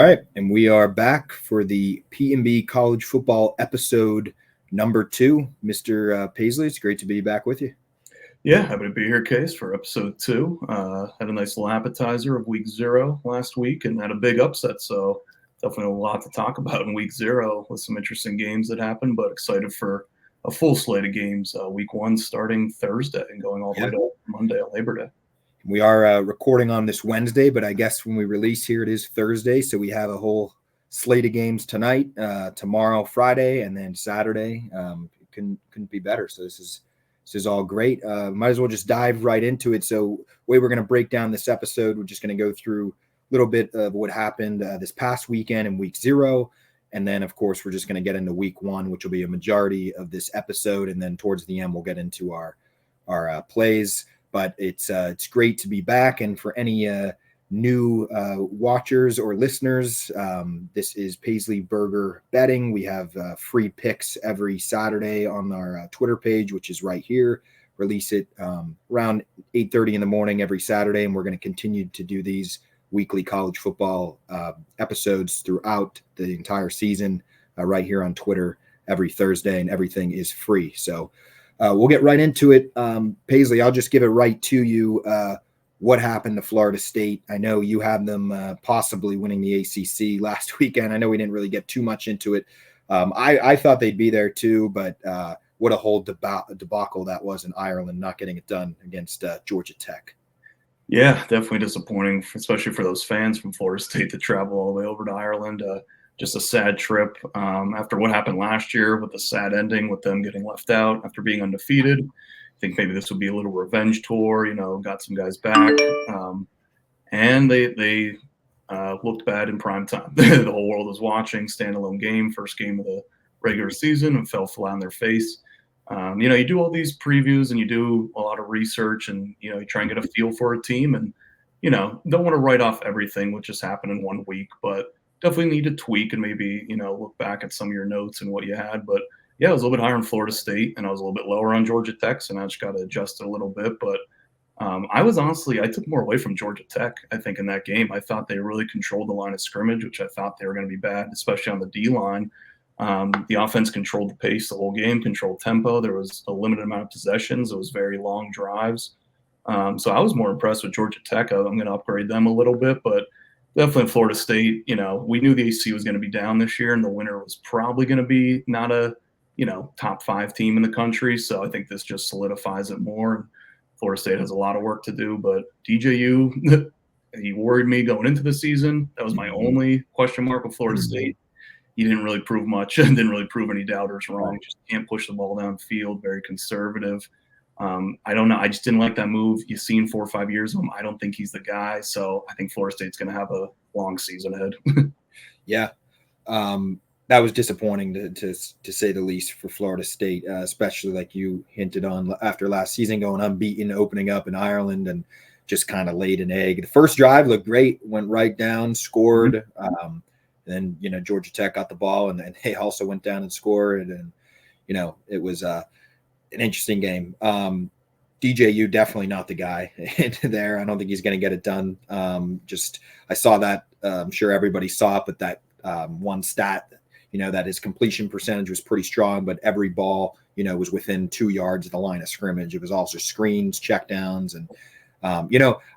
right, and we are back for the P&B College Football episode number 2. Mr. Paisley, it's great to be back with you. Yeah, happy to be here, Case, for episode 2. Had a nice little appetizer of week 0 last week and had a big upset, so definitely a lot to talk about in week 0 with some interesting games that happened, but excited for a full slate of games. Week 1 starting Thursday and going all the way to Monday on Labor Day. We are recording on this Wednesday, but I guess when we release here, it is Thursday, so we have a whole slate of games tonight, tomorrow, Friday, and then Saturday. Couldn't be better, so this is all great. Might as well just dive right into it. So the way we're going to break down this episode, we're just going to go through a little bit of what happened this past weekend in week 0. And then, of course, we're just going to get into week 1, which will be a majority of this episode. And then towards the end, we'll get into our plays. But it's great to be back. And for any new watchers or listeners, this is Paisley Burger Betting. We have free picks every Saturday on our Twitter page, which is right here. Release it around 8:30 in the morning every Saturday, and we're going to continue to do these weekly college football episodes throughout the entire season right here on Twitter every Thursday, and everything is free. So we'll get right into it. Paisley, I'll just give it right to you. What happened to Florida State? I know you have them possibly winning the ACC last weekend. I know we didn't really get too much into it. I thought they'd be there too, but what a whole debacle that was in Ireland, not getting it done against Georgia Tech. Yeah, definitely disappointing, especially for those fans from Florida State to travel all the way over to Ireland. Just a sad trip after what happened last year with the sad ending with them getting left out after being undefeated. I think maybe this would be a little revenge tour, got some guys back. And they looked bad in prime time. The whole world was watching, standalone game, first game of the regular season, and fell flat on their face. You do all these previews and you do a lot of research and, you try and get a feel for a team and, don't want to write off everything which just happened in 1 week, but definitely need to tweak and maybe, look back at some of your notes and what you had. But yeah, I was a little bit higher on Florida State and I was a little bit lower on Georgia Tech. So now I just got to adjust it a little bit. But I took more away from Georgia Tech, I think, in that game. I thought they really controlled the line of scrimmage, which I thought they were going to be bad, especially on the D line. The offense controlled the pace the whole game, controlled tempo. There was a limited amount of possessions. It was very long drives. So I was more impressed with Georgia Tech. I'm going to upgrade them a little bit, but definitely Florida State, we knew the AC was going to be down this year and the winner was probably going to be not a, top 5 team in the country. So I think this just solidifies it more. Florida State has a lot of work to do, but DJU, he worried me going into the season. That was my only question mark with Florida State. He didn't really prove much and didn't really prove any doubters wrong. Just can't push the ball downfield, very conservative. I don't know. I just didn't like that move. You've seen 4 or 5 years of him. I don't think he's the guy. So I think Florida State's going to have a long season ahead. Yeah. That was disappointing to say the least for Florida State, especially like you hinted on after last season, going unbeaten, opening up in Ireland and just kind of laid an egg. The first drive looked great, went right down, scored. Then, Georgia Tech got the ball and they also went down and scored. And, it was an interesting game. DJU, definitely not the guy there. I don't think he's going to get it done. I saw that. I'm sure everybody saw it, but that one stat, that his completion percentage was pretty strong, but every ball, was within 2 yards of the line of scrimmage. It was also screens, checkdowns, and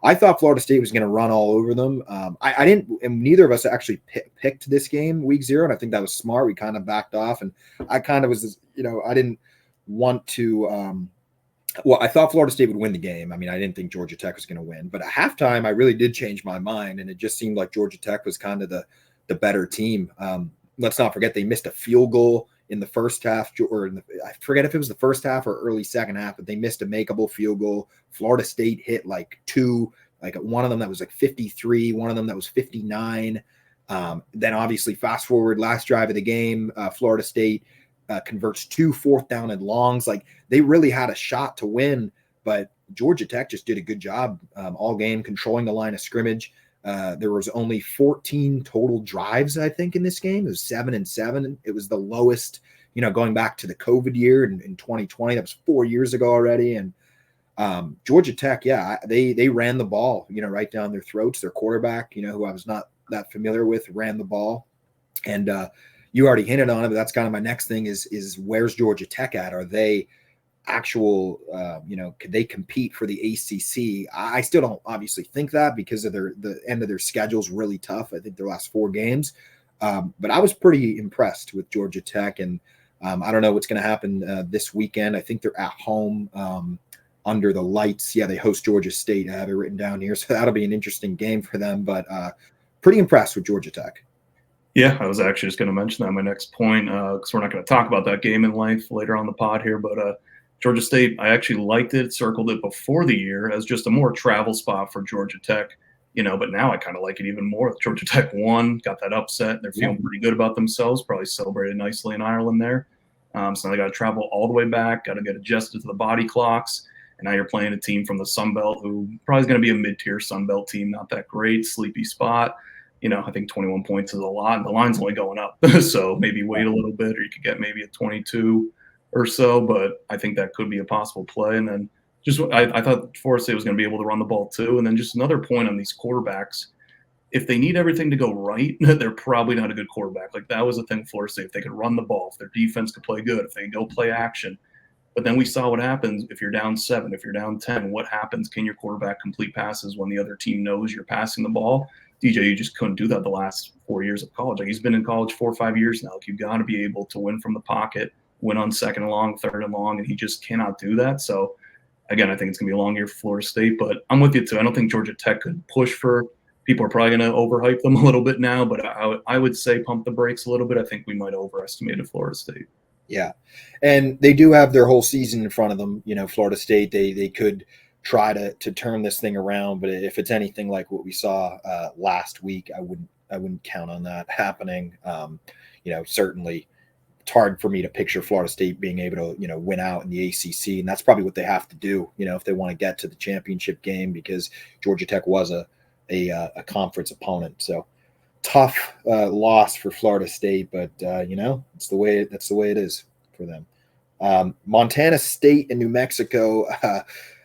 I thought Florida State was going to run all over them. I didn't, and neither of us actually picked this game week 0. And I think that was smart. We kind of backed off and I kind of was, I didn't want to, I thought Florida State would win the game. I mean, I didn't think Georgia Tech was going to win, but at halftime, I really did change my mind. And it just seemed like Georgia Tech was kind of the better team. Let's not forget they missed a field goal in the first half, or I forget if it was the first half or early second half, but they missed a makeable field goal. Florida State hit like 2, like one of them that was like 53, one of them that was 59. Then obviously fast forward last drive of the game, Florida State converts 2 4th down and longs. Like they really had a shot to win, but Georgia Tech just did a good job all game controlling the line of scrimmage. There was only 14 total drives, I think, in this game. It was 7-7. It was the lowest, going back to the COVID year in 2020. That was 4 years ago already. And Georgia Tech, they ran the ball, right down their throats. Their quarterback, who I was not that familiar with ran the ball. And you already hinted on it, but that's kind of my next thing is where's Georgia Tech at? Are they actual, could they compete for the ACC? I still don't obviously think that because of the end of their schedule is really tough. I think their last 4 games. But I was pretty impressed with Georgia Tech, and I don't know what's going to happen this weekend. I think they're at home under the lights. Yeah, they host Georgia State. I have it written down here, so that'll be an interesting game for them. But pretty impressed with Georgia Tech. Yeah, I was actually just going to mention that my next point because we're not going to talk about that game in length later on the pod here. But Georgia State, I actually liked it, circled it before the year as just a more travel spot for Georgia Tech. But now I kind of like it even more. Georgia Tech won, got that upset. They're feeling pretty good about themselves, probably celebrated nicely in Ireland there. So now they got to travel all the way back, got to get adjusted to the body clocks. And now you're playing a team from the Sun Belt who probably is going to be a mid-tier Sun Belt team, not that great, sleepy spot. I think 21 points is a lot, and the line's only going up. So maybe wait a little bit, or you could get maybe a 22 or so. But I think that could be a possible play. And then I thought Florida State was going to be able to run the ball too. And then just another point on these quarterbacks. If they need everything to go right, they're probably not a good quarterback. Like that was the thing with Florida State. If they could run the ball, if their defense could play good, if they go play action. But then we saw what happens if you're down 7, if you're down 10, what happens? Can your quarterback complete passes when the other team knows you're passing the ball? DJ, you just couldn't do that the last 4 years of college. Like he's been in college 4 or 5 years now. Like you've got to be able to win from the pocket, win on 2nd and long, 3rd and long, and he just cannot do that. So again, I think it's going to be a long year for Florida State, but I'm with you too. I don't think Georgia Tech could push for. People are probably going to overhype them a little bit now, but I would say pump the brakes a little bit. I think we might overestimate Florida State. Yeah, and they do have their whole season in front of them. Florida State, they could try to turn this thing around, but if it's anything like what we saw last week, I wouldn't count on that happening. Certainly it's hard for me to picture Florida State being able to win out in the ACC, and that's probably what they have to do if they want to get to the championship game, because Georgia Tech was a conference opponent. So tough loss for Florida State, but that's the way it is for them. Montana State and New Mexico.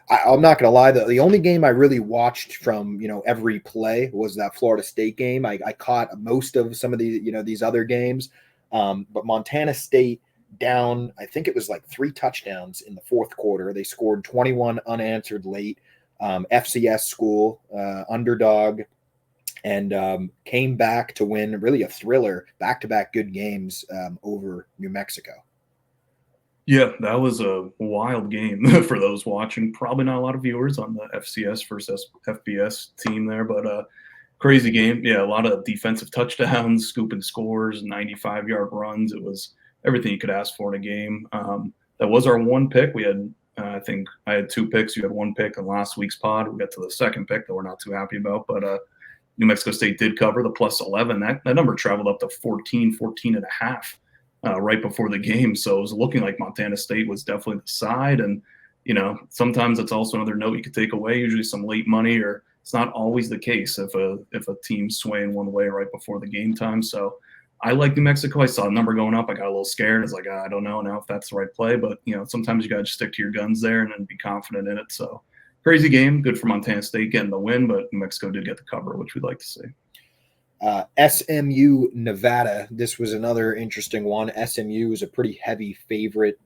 I'm not going to lie, the only game I really watched from, every play was that Florida State game. I caught most of some of these other games. But Montana State down, I think it was like 3 touchdowns in the 4th quarter. They scored 21 unanswered late. FCS school, underdog, and came back to win really a thriller, back-to-back good games over New Mexico. Yeah, that was a wild game for those watching. Probably not a lot of viewers on the FCS versus FBS team there, but crazy game. Yeah, a lot of defensive touchdowns, scooping scores, 95-yard runs. It was everything you could ask for in a game. That was our 1 pick. We had, I think I had 2 picks. You had 1 pick in last week's pod. We got to the 2nd pick that we're not too happy about, but New Mexico State did cover the +11. That number traveled up to 14 and a half. Right before the game. So it was looking like Montana State was definitely the side. And, sometimes it's also another note you could take away, usually some late money, or it's not always the case if a team's swaying one way right before the game time. So I like New Mexico. I saw a number going up. I got a little scared. I was like, I don't know now if that's the right play, but sometimes you got to just stick to your guns there and then be confident in it. So crazy game, good for Montana State getting the win, but New Mexico did get the cover, which we'd like to see. SMU Nevada. This was another interesting one. SMU was a pretty heavy favorite,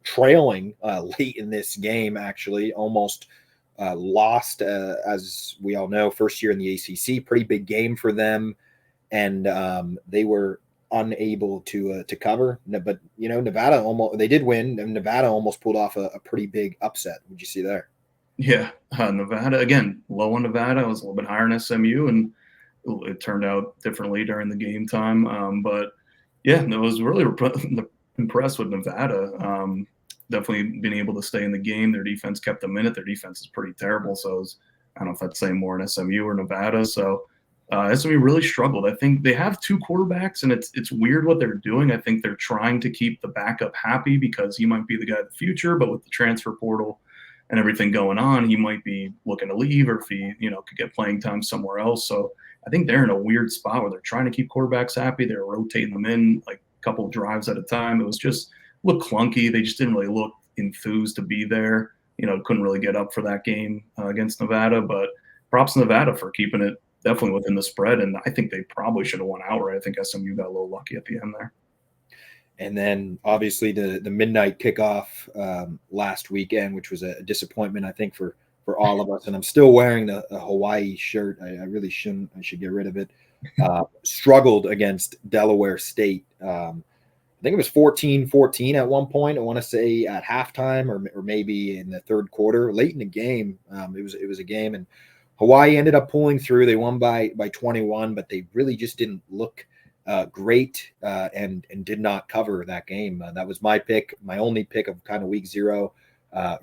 trailing late in this game, actually almost lost, as we all know, first year in the ACC, pretty big game for them. And they were unable to cover, but Nevada they did win, and Nevada almost pulled off a pretty big upset. What'd you see there? Yeah. Nevada, again, low on Nevada. I was a little bit higher in SMU, and it turned out differently during the game time. But yeah, I was really impressed with Nevada. Definitely been able to stay in the game. Their defense kept them in it. Their defense is pretty terrible. So I don't know if that's saying more in SMU or Nevada. So SMU really struggled. I think they have 2 quarterbacks, and it's weird what they're doing. I think they're trying to keep the backup happy because he might be the guy of the future, but with the transfer portal and everything going on, he might be looking to leave, or if he, could get playing time somewhere else. So I think they're in a weird spot where they're trying to keep quarterbacks happy. They're rotating them in like a couple of drives at a time. It was just looked clunky. They just didn't really look enthused to be there. Couldn't really get up for that game against Nevada, but props to Nevada for keeping it, definitely within the spread. And I think they probably should have won outright. I think SMU got a little lucky at the end there. And then obviously the midnight kickoff last weekend, which was a disappointment, I think, for all of us. And I'm still wearing a Hawaii shirt. I really shouldn't. I should get rid of it. Struggled against Delaware State. I think it was 14-14 at one point. I want to say at halftime or maybe in the third quarter, late in the game. It was a game, and Hawaii ended up pulling through. They won by 21, but they really just didn't look great and did not cover that game. That was my pick, my only pick of kind of week 0.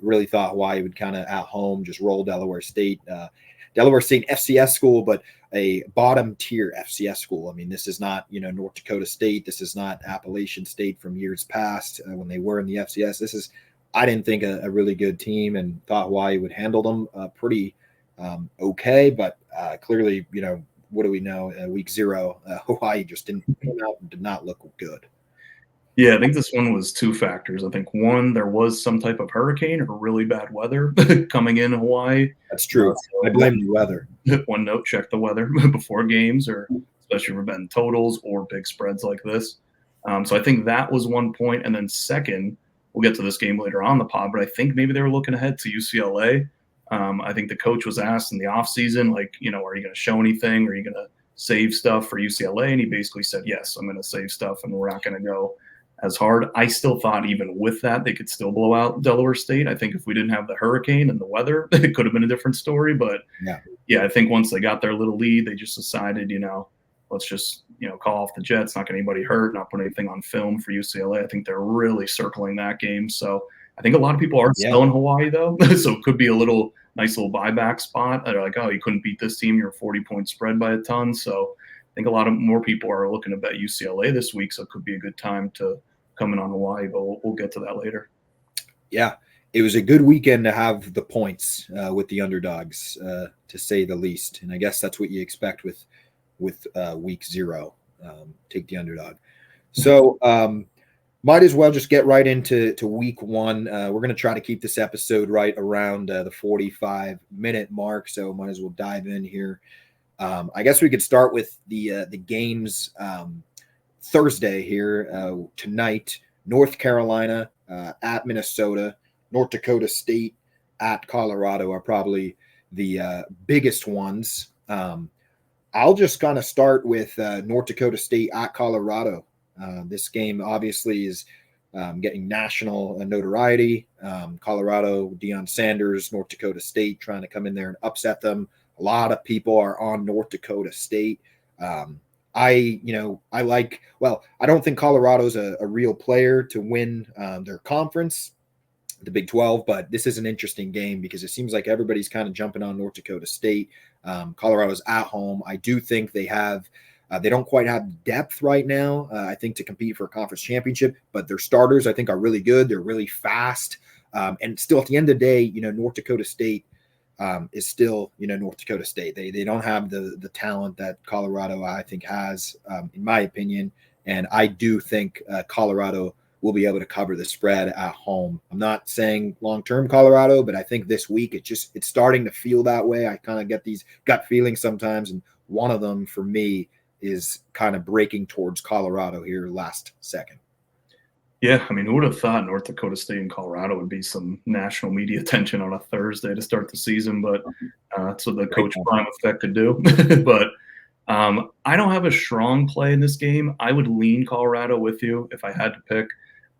Really thought Hawaii would kind of at home just roll Delaware State. Delaware State FCS school, but a bottom tier FCS school. I mean, this is not, North Dakota State. This is not Appalachian State from years past when they were in the FCS. This is, I didn't think a really good team, and thought Hawaii would handle them pretty okay. But clearly, what do we know? Week 0, Hawaii just did not look good. Yeah, I think this one was 2 factors. I think one, there was some type of hurricane or really bad weather coming in Hawaii. That's true. So I blame the weather. One note, check the weather before games, or especially for betting totals or big spreads like this. So I think that was one point. And then second, we'll get to this game later on the pod, but I think maybe they were looking ahead to UCLA. I think the coach was asked in the offseason, like, are you going to show anything? Are you going to save stuff for UCLA? And he basically said, yes, I'm going to save stuff, and we're not going to go as hard. I still thought even with that, they could still blow out Delaware State. I think if we didn't have the hurricane and the weather, it could have been a different story. But yeah, I think once they got their little lead, they just decided, let's just, call off the Jets, not get anybody hurt, not put anything on film for UCLA. I think they're really circling that game. So I think a lot of people are still in Hawaii, though. So it could be a nice little buyback spot. They're like, oh, you couldn't beat this team. You're a 40-point spread by a ton. So I think a lot of more people are looking to bet UCLA this week. So it could be a good time to come in on Hawaii, but we'll get to that later. Yeah, it was a good weekend to have the points with the underdogs, to say the least. And I guess that's what you expect with week 0. Take the underdog. So might as well just get right into week 1. We're going to try to keep this episode right around the 45-minute mark, so might as well dive in here. I guess we could start with the games Thursday here tonight. North Carolina at Minnesota, North Dakota State at Colorado are probably the biggest ones. I'll just kind of start with North Dakota State at Colorado. This game obviously is getting national notoriety. Colorado, Deion Sanders, North Dakota State trying to come in there and upset them. A lot of people are on North Dakota State. I don't think Colorado's a real player to win their conference, the Big 12, but this is an interesting game because it seems like everybody's kind of jumping on North Dakota State. Colorado's at home. I do think they don't quite have depth right now, I think, to compete for a conference championship, but their starters, I think, are really good. They're really fast. And still, at the end of the day, North Dakota State is still, North Dakota State. They don't have the talent that Colorado, I think, has, in my opinion. And I do think Colorado will be able to cover the spread at home. I'm not saying long-term Colorado, but I think this week it's starting to feel that way. I kind of get these gut feelings sometimes. And one of them for me is kind of breaking towards Colorado here last second. Yeah, I mean, who would have thought North Dakota State and Colorado would be some national media attention on a Thursday to start the season, but that's what the Coach Prime effect could do. But I don't have a strong play in this game. I would lean Colorado with you if I had to pick.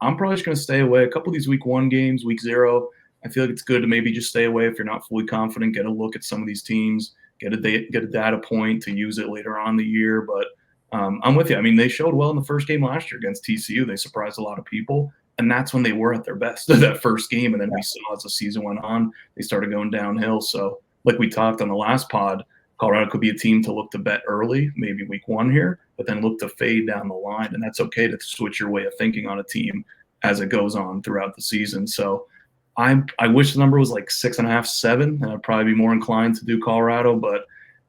I'm probably just going to stay away. A couple of these week 1 games, week 0, I feel like it's good to maybe just stay away if you're not fully confident, get a look at some of these teams, get a data point to use it later on in the year. But I'm with you. I mean, they showed well in the first game last year against TCU. They surprised a lot of people, and that's when they were at their best, that first game. And then we saw as the season went on, they started going downhill. So like we talked on the last pod, Colorado could be a team to look to bet early, maybe week 1 here, but then look to fade down the line. And that's okay to switch your way of thinking on a team as it goes on throughout the season. So I wish the number was like 6.5, 7, and I'd probably be more inclined to do Colorado, but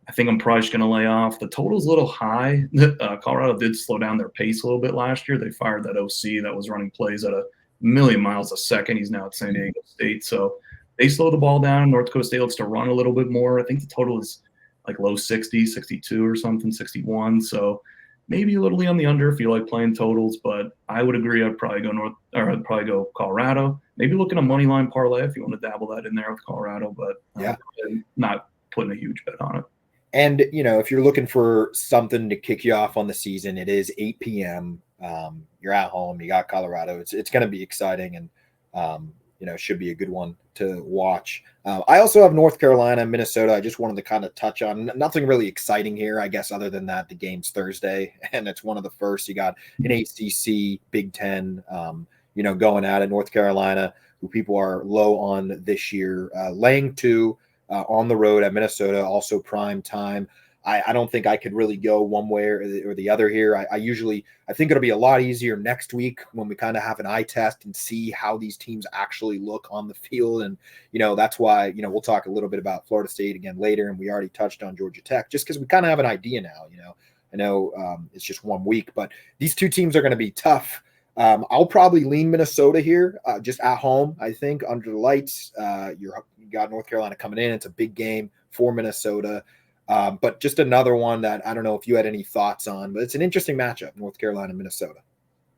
I think I'm probably just going to lay off. The total's a little high. Colorado did slow down their pace a little bit last year. They fired that OC that was running plays at 1,000,000 miles a second. He's now at San Diego State. So they slowed the ball down. North Dakota State looks to run a little bit more. I think the total is like low 60, 62 or something, 61. So maybe a little on the under if you like playing totals, but I would agree I'd probably go Colorado. Maybe look at a money line parlay if you want to dabble that in there with Colorado, but Yeah. not putting a huge bet on it. And, if you're looking for something to kick you off on the season, it is 8 p.m. You're at home. You got Colorado. It's going to be exciting, and should be a good one to watch. I also have North Carolina, Minnesota. I just wanted to kind of touch on nothing really exciting here, I guess, other than that the game's Thursday, and it's one of the first. You got an ACC, Big Ten, going at it. North Carolina, who people are low on this year, laying 2 on the road at Minnesota, also prime time. I don't think I could really go one way or the other here. I think it'll be a lot easier next week when we kind of have an eye test and see how these teams actually look on the field. And, that's why, we'll talk a little bit about Florida State again later. And we already touched on Georgia Tech just because we kind of have an idea now, I know it's just 1 week, but these two teams are going to be tough. I'll probably lean Minnesota here, just at home. I think under the lights, you got North Carolina coming in. It's a big game for Minnesota. But just another one that I don't know if you had any thoughts on, but it's an interesting matchup, North Carolina, Minnesota.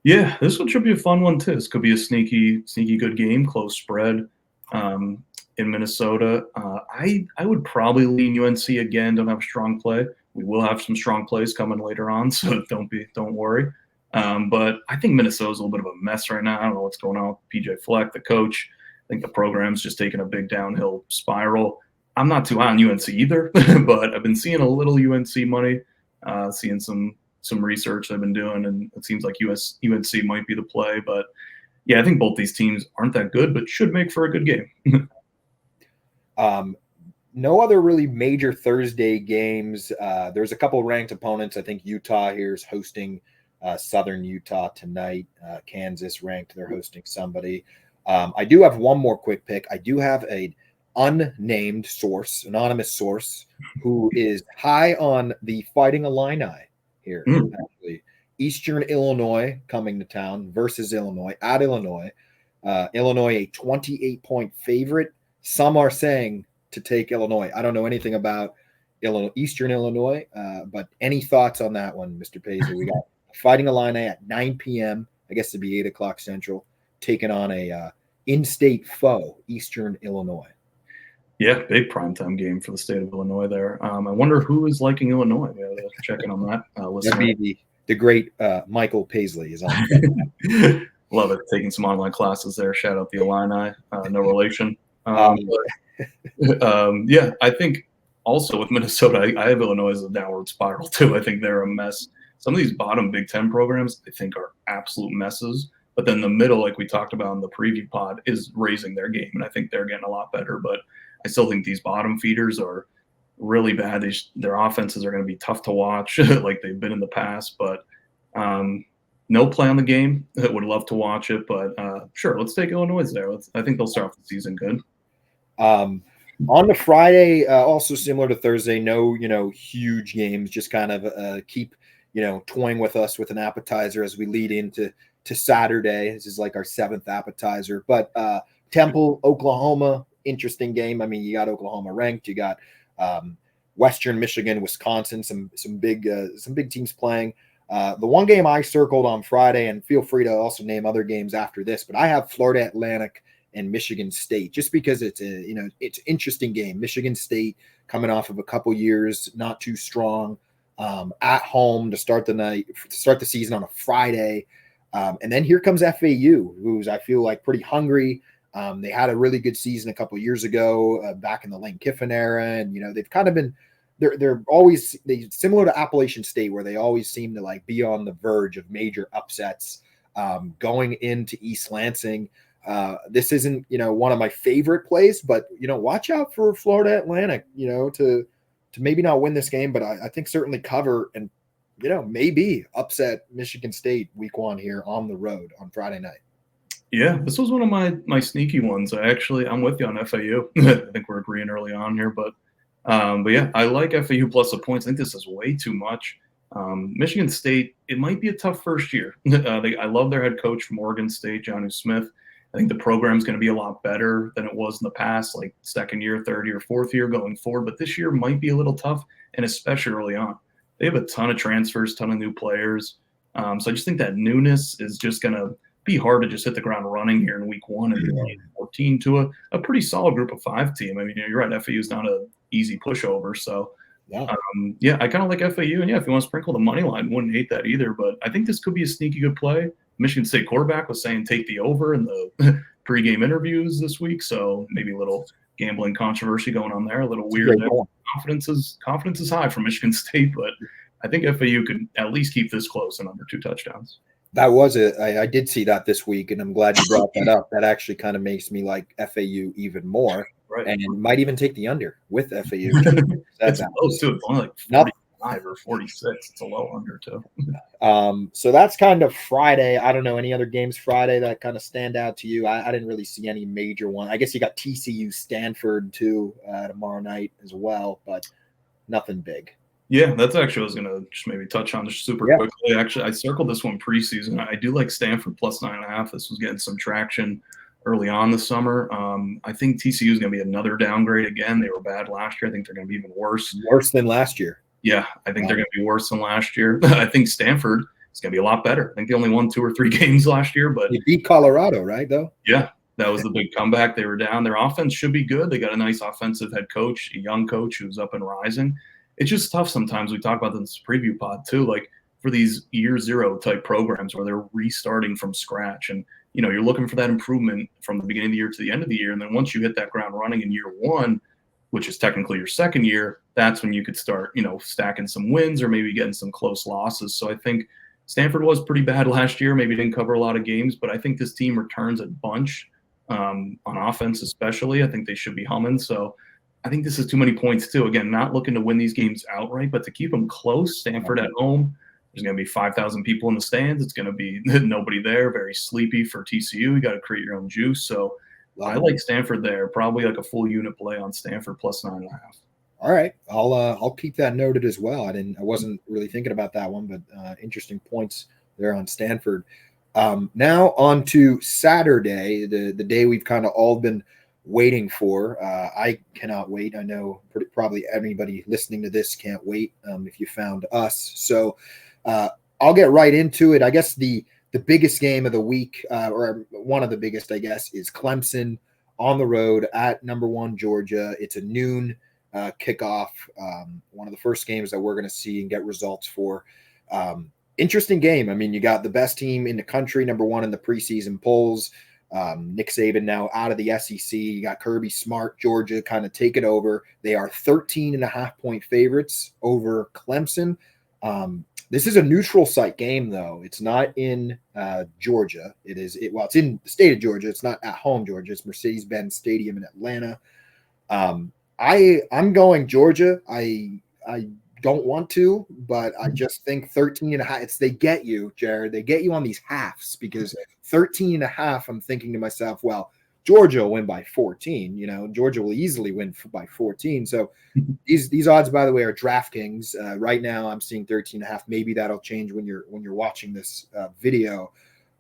Yeah, this one should be a fun one too. This could be a sneaky good game, close spread in Minnesota. I would probably lean UNC again. Don't have a strong play. We will have some strong plays coming later on, so don't worry. But I think Minnesota's a little bit of a mess right now. I don't know what's going on with PJ Fleck, the coach. I think the program's just taking a big downhill spiral. I'm not too high on UNC either, but I've been seeing a little UNC money, seeing some research I've been doing, and it seems like UNC might be the play. But yeah, I think both these teams aren't that good, but should make for a good game. No other really major Thursday games. There's a couple ranked opponents. I think Utah here is hosting Southern Utah tonight. Kansas ranked. They're hosting somebody. I do have one more quick pick. I do have a unnamed source, anonymous source, who is high on the Fighting Illini here. Actually, Eastern Illinois coming to town versus Illinois at Illinois. Illinois a 28-point favorite. Some are saying to take Illinois. I don't know anything about Eastern Illinois, but any thoughts on that one, Mr. Paisley? We got Fighting Illini at 9 p.m. I guess it'd be 8 o'clock Central, taking on a in-state foe, Eastern Illinois. Yeah, big primetime game for the state of Illinois there. I wonder who is liking Illinois. Yeah, checking on that. That'd be the great Michael Paisley is on. Love it. Taking some online classes there. Shout out the Illini. No relation. Yeah, I think also with Minnesota, I have Illinois as a downward spiral too. I think they're a mess. Some of these bottom Big Ten programs, I think, are absolute messes. But then the middle, like we talked about in the preview pod, is raising their game, and I think they're getting a lot better. But I still think these bottom feeders are really bad. Their offenses are going to be tough to watch, like they've been in the past. But no play on the game. I would love to watch it, but sure, let's take Illinois there. I think they'll start off the season good. On the Friday, also similar to Thursday, no, huge games. Just kind of keep, toying with us with an appetizer as we lead into Saturday. This is like our 7th appetizer. But Temple, Oklahoma, interesting game. I mean, you got Oklahoma ranked. You got Western Michigan, Wisconsin, some big teams playing. The one game I circled on Friday, and feel free to also name other games after this, but I have Florida Atlantic and Michigan State, just because it's it's an interesting game. Michigan State coming off of a couple years not too strong, at home to start the season on a Friday, and then here comes FAU, who's I feel like pretty hungry. They had a really good season a couple years ago, back in the Lane Kiffin era, and they've kind of been they're always similar to Appalachian State, where they always seem to like be on the verge of major upsets. Going into East Lansing, this isn't one of my favorite plays, but watch out for Florida Atlantic, to maybe not win this game, but I think certainly cover and maybe upset Michigan State week 1 here on the road on Friday night. Yeah, this was one of my sneaky ones. I'm with you on FAU. I think we're agreeing early on here, but yeah, I like FAU plus the points. I think this is way too much. Michigan State, it might be a tough first year. I love their head coach from Oregon State, Jonnu Smith. I think the program's going to be a lot better than it was in the past, like second year, third year, fourth year going forward. But this year might be a little tough. and especially early on. They have a ton of transfers, ton of new players. So I just think that newness is just going to be hard to just hit the ground running here in week 1 and 14 to a pretty solid group of 5 team. I mean, you're right. FAU is not an easy pushover. So, yeah, I kind of like FAU. And yeah, if you want to sprinkle the money line, wouldn't hate that either. But I think this could be a sneaky good play. Michigan State quarterback was saying take the over in the pregame interviews this week. So maybe a little gambling controversy going on there. A little weird. Confidence is high from Michigan State, but I think FAU could at least keep this close and under 2 touchdowns. That was it. I did see that this week, and I'm glad you brought that up. That actually kind of makes me like FAU even more, right. And might even take the under with FAU. That's close too. It's only like 45 or 46. It's a low under too. So that's kind of Friday. I don't know any other games Friday that kind of stand out to you. I didn't really see any major one. I guess you got TCU Stanford too tomorrow night as well, but nothing big. Yeah, that's actually what I was going to just maybe touch on just super quickly. Actually, I circled this one preseason. I do like Stanford plus 9.5. This was getting some traction early on this summer. I think TCU is going to be another downgrade again. They were bad last year. I think they're going to be even worse. Worse than last year. Yeah, I think they're going to be worse than last year. I think Stanford is going to be a lot better. I think they only won 2 or 3 games last year. But they beat Colorado, right, though? Yeah, that was the big comeback. They were down. Their offense should be good. They got a nice offensive head coach, a young coach who's up and rising. It's just tough sometimes. We talk about this in this preview pod too, like for these year 0 type programs where they're restarting from scratch. And, you're looking for that improvement from the beginning of the year to the end of the year. And then once you hit that ground running in year 1, which is technically your second year, that's when you could start, stacking some wins or maybe getting some close losses. So I think Stanford was pretty bad last year, maybe didn't cover a lot of games, but I think this team returns a bunch on offense especially. I think they should be humming. So I think this is too many points too. Again, not looking to win these games outright, but to keep them close. Stanford at home, there's going to be 5,000 people in the stands. It's going to be nobody there, very sleepy for TCU. You got to create your own juice. So I like Stanford there, probably like a full unit play on Stanford plus 9.5. All right, I'll keep that noted as well. I wasn't really thinking about that one, but interesting points there on Stanford. Now on to Saturday, the day we've kind of all been waiting for. I cannot wait. I know probably everybody listening to this can't wait if you found us. So I'll get right into it. I guess the biggest game of the week, or one of the biggest, I guess, is Clemson on the road at number 1 Georgia. It's a noon kickoff. One of the first games that we're going to see and get results for. Interesting game. I mean, you got the best team in the country, number 1 in the preseason polls. Nick Saban now out of the SEC. You got Kirby Smart, Georgia, kind of take it over. They are 13.5-point favorites over Clemson. This is a neutral site game, though. It's not in Georgia. It's in the state of Georgia. It's not at home Georgia. It's Mercedes-Benz Stadium in Atlanta. I'm going Georgia. I don't want to, but I just think 13.5. They get you, Jared. They get you on these halves because 13.5. I'm thinking to myself, well, Georgia will win by 14. Georgia will easily win by 14. So these odds, by the way, are DraftKings. Right now, I'm seeing 13.5. Maybe that'll change when you're watching this video.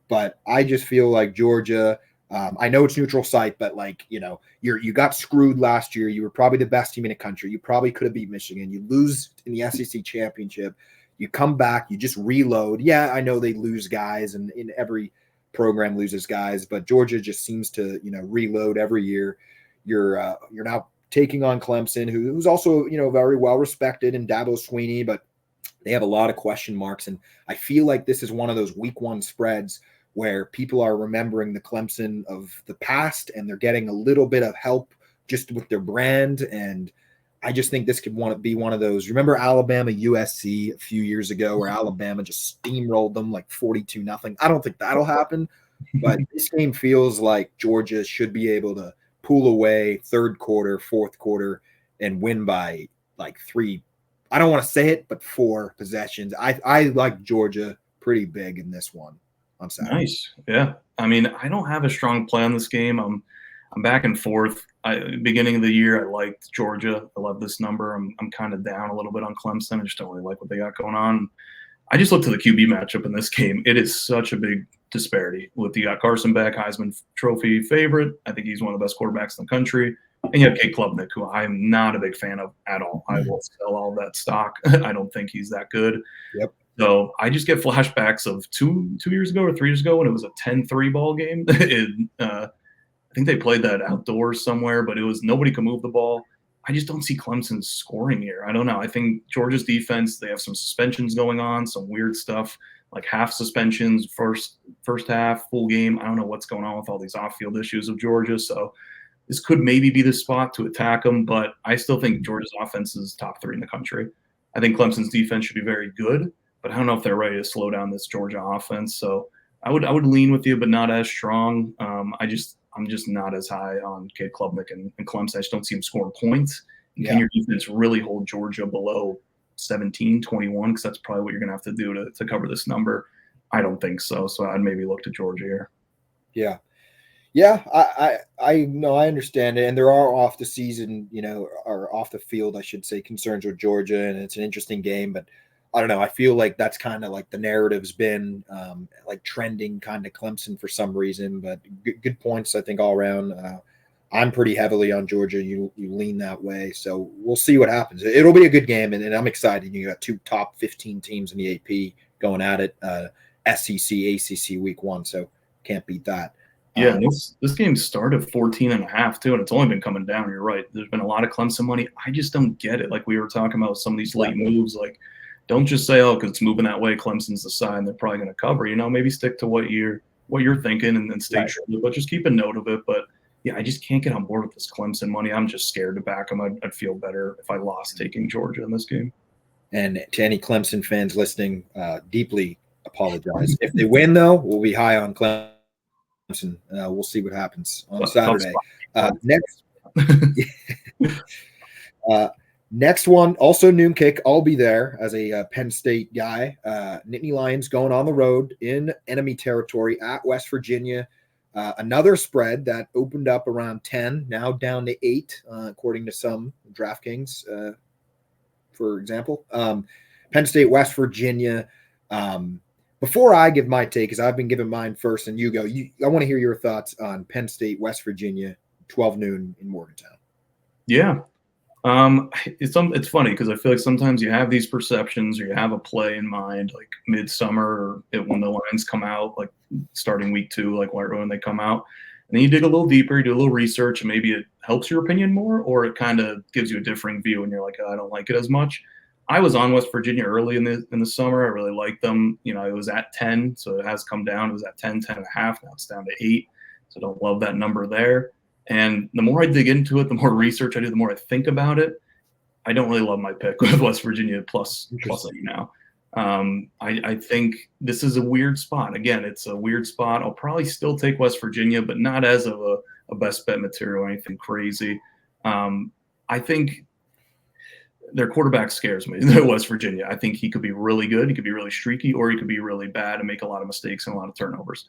But I just feel like Georgia. I know it's neutral site, but you got screwed last year. You were probably the best team in the country. You probably could have beat Michigan. You lose in the SEC championship. You come back. You just reload. Yeah, I know they lose guys, and in every program loses guys, but Georgia just seems to reload every year. You're now taking on Clemson, who's also very well respected, and Dabo Swinney, but they have a lot of question marks, and I feel like this is one of those week 1 spreads where people are remembering the Clemson of the past, and they're getting a little bit of help just with their brand. And I just think this could be one of those. Remember Alabama USC a few years ago where Alabama just steamrolled them like 42-0? I don't think that'll happen, but this game feels like Georgia should be able to pull away third quarter, fourth quarter, and win by like 3. I don't want to say it, but 4 possessions. I like Georgia pretty big in this one on Saturday. Nice. Yeah. I mean, I don't have a strong play on this game. I'm back and forth. Beginning of the year, I liked Georgia. I love this number. I'm kind of down a little bit on Clemson. I just don't really like what they got going on. I just looked to the QB matchup in this game. It is such a big disparity. You got Carson Beck, Heisman Trophy favorite. I think he's one of the best quarterbacks in the country. And you have Kate Klubnik, who I'm not a big fan of at all. I will sell all that stock. I don't think he's that good. Yep. So I just get flashbacks of two years ago or 3 years ago when it was a 10-3 ball game. I think they played that outdoors somewhere, but it was nobody could move the ball. I just don't see Clemson scoring here. I don't know. I think Georgia's defense, they have some suspensions going on, some weird stuff like half suspensions, first half, full game. I don't know what's going on with all these off-field issues of Georgia. So this could maybe be the spot to attack them, but I still think Georgia's offense is top 3 in the country. I think Clemson's defense should be very good, but I don't know if they're ready to slow down this Georgia offense. So I would lean with you, but not as strong. I'm just not as high on Cade Klubnik and Clemson. I just don't see him scoring points. And Can your defense really hold Georgia below 17, 21? Because that's probably what you're going to have to do to cover this number. I don't think so. So I'd maybe look to Georgia here. Yeah. Yeah, I know, I understand it, and there are off the season, or off the field, I should say, concerns with Georgia, and it's an interesting game, but I don't know. I feel like that's kind of like the narrative's been like trending kind of Clemson for some reason, but good points, I think, all around. I'm pretty heavily on Georgia. You lean that way, so we'll see what happens. It'll be a good game, and I'm excited. You got 2 top 15 teams in the AP going at it, SEC, ACC week 1, so can't beat that. Yeah, this game started 14.5 too, and it's only been coming down. You're right. There's been a lot of Clemson money. I just don't get it. Like we were talking about some of these late moves. Like, don't just say, "Oh, because it's moving that way, Clemson's the side, and they're probably going to cover." Maybe stick to what you're thinking, and then stay true. But just keep a note of it. But yeah, I just can't get on board with this Clemson money. I'm just scared to back them. I'd feel better if I lost taking Georgia in this game. And to any Clemson fans listening, deeply apologize. If they win, though, we'll be high on Clemson. We'll see what happens on Saturday. Next one, also noon kick. I'll be there as a Penn State guy. Nittany Lions going on the road in enemy territory at West Virginia. Another spread that opened up around 10, now down to 8, according to some DraftKings, for example. Penn State, West Virginia. Before I give my take, because I've been giving mine first, and you go, I want to hear your thoughts on Penn State, West Virginia, 12 noon in Morgantown. Yeah. It's funny because I feel like sometimes you have these perceptions or you have a play in mind, like midsummer or when the lines come out, like starting week 2, like when they come out. And then you dig a little deeper, you do a little research, and maybe it helps your opinion more, or it kind of gives you a differing view and you're like, oh, I don't like it as much. I was on West Virginia early in the summer. I really liked them. It was at 10, so it has come down. It was at 10, 10.5. Now it's down to 8. So don't love that number there. And the more I dig into it, the more research I do, the more I think about it. I don't really love my pick with West Virginia plus 8 now. I think this is a weird spot. Again, it's a weird spot. I'll probably still take West Virginia, but not as of a best bet material or anything crazy. I think their quarterback scares me. West Virginia. I think he could be really good. He could be really streaky, or he could be really bad and make a lot of mistakes and a lot of turnovers.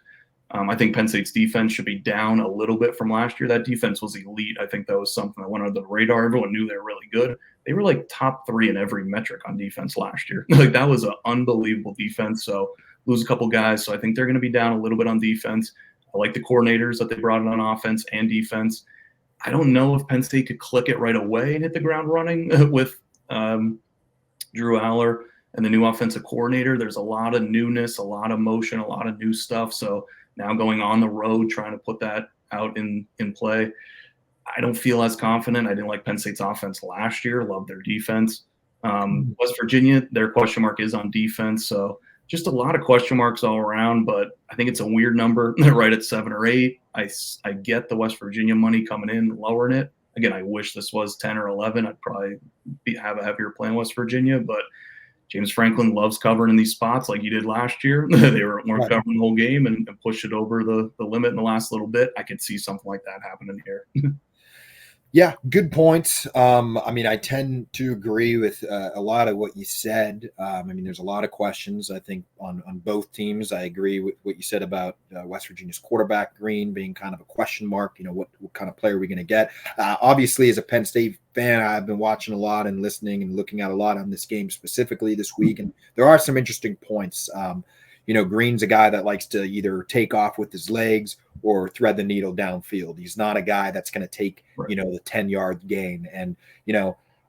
I think Penn State's defense should be down a little bit from last year. That defense was elite. I think that was something that went under the radar. Everyone knew they were really good. They were like top 3 in every metric on defense last year. Like that was an unbelievable defense. So lose a couple guys. So I think they're going to be down a little bit on defense. I like the coordinators that they brought in on offense and defense. I don't know if Penn State could click it right away and hit the ground running with Drew Aller and the new offensive coordinator. There's a lot of newness, a lot of motion, a lot of new stuff. So now going on the road, trying to put that out in play, I don't feel as confident. I didn't like Penn State's offense last year. Love their defense. West Virginia, their question mark is on defense. So just a lot of question marks all around, but I think it's a weird number right at 7 or 8. I get the West Virginia money coming in, lowering it. Again, I wish this was 10 or 11. I'd probably have a heavier play in West Virginia, but James Franklin loves covering in these spots like he did last year. They weren't covering the whole game and pushed it over the limit in the last little bit. I could see something like that happening here. Yeah, good points. I tend to agree with a lot of what you said. There's a lot of questions, I think, on both teams. I agree with what you said about West Virginia's quarterback, Green, being kind of a question mark. What kind of player are we going to get? Obviously, as a Penn State fan, I've been watching a lot and listening and looking at a lot on this game specifically this week, and there are some interesting points. Green's a guy that likes to either take off with his legs or thread the needle downfield. He's not a guy that's going to take, Right. the 10-yard gain. And,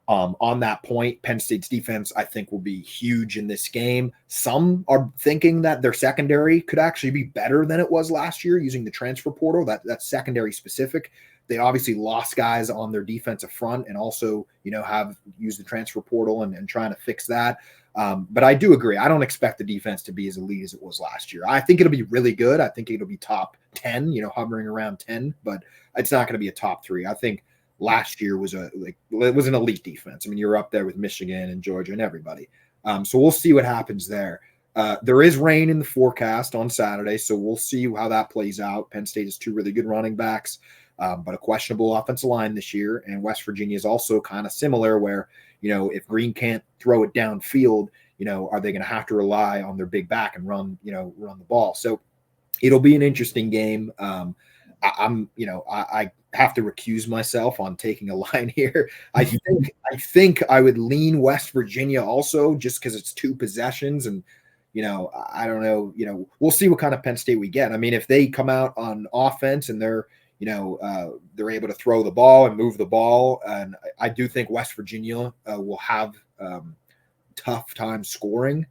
on that point, Penn State's defense, I think, will be huge in this game. Some are thinking that their secondary could actually be better than it was last year using the transfer portal. That's secondary specific. They obviously lost guys on their defensive front and also, have used the transfer portal and trying to fix that. But I do agree. I don't expect the defense to be as elite as it was last year. I think it'll be really good. I think it'll be top 10, hovering around 10, but it's not going to be a top 3. I think last year was an elite defense. I mean, you're up there with Michigan and Georgia and everybody. So we'll see what happens there. There is rain in the forecast on Saturday, so we'll see how that plays out. Penn State has 2 really good running backs, but a questionable offensive line this year. And West Virginia is also kind of similar where, if Green can't throw it downfield, are they going to have to rely on their big back and run the ball? So it'll be an interesting game. I have to recuse myself on taking a line here. I think I would lean West Virginia also just because it's 2 possessions and, I don't know, we'll see what kind of Penn State we get. I mean, if they come out on offense and they're able to throw the ball and move the ball, and I do think West Virginia will have tough time scoring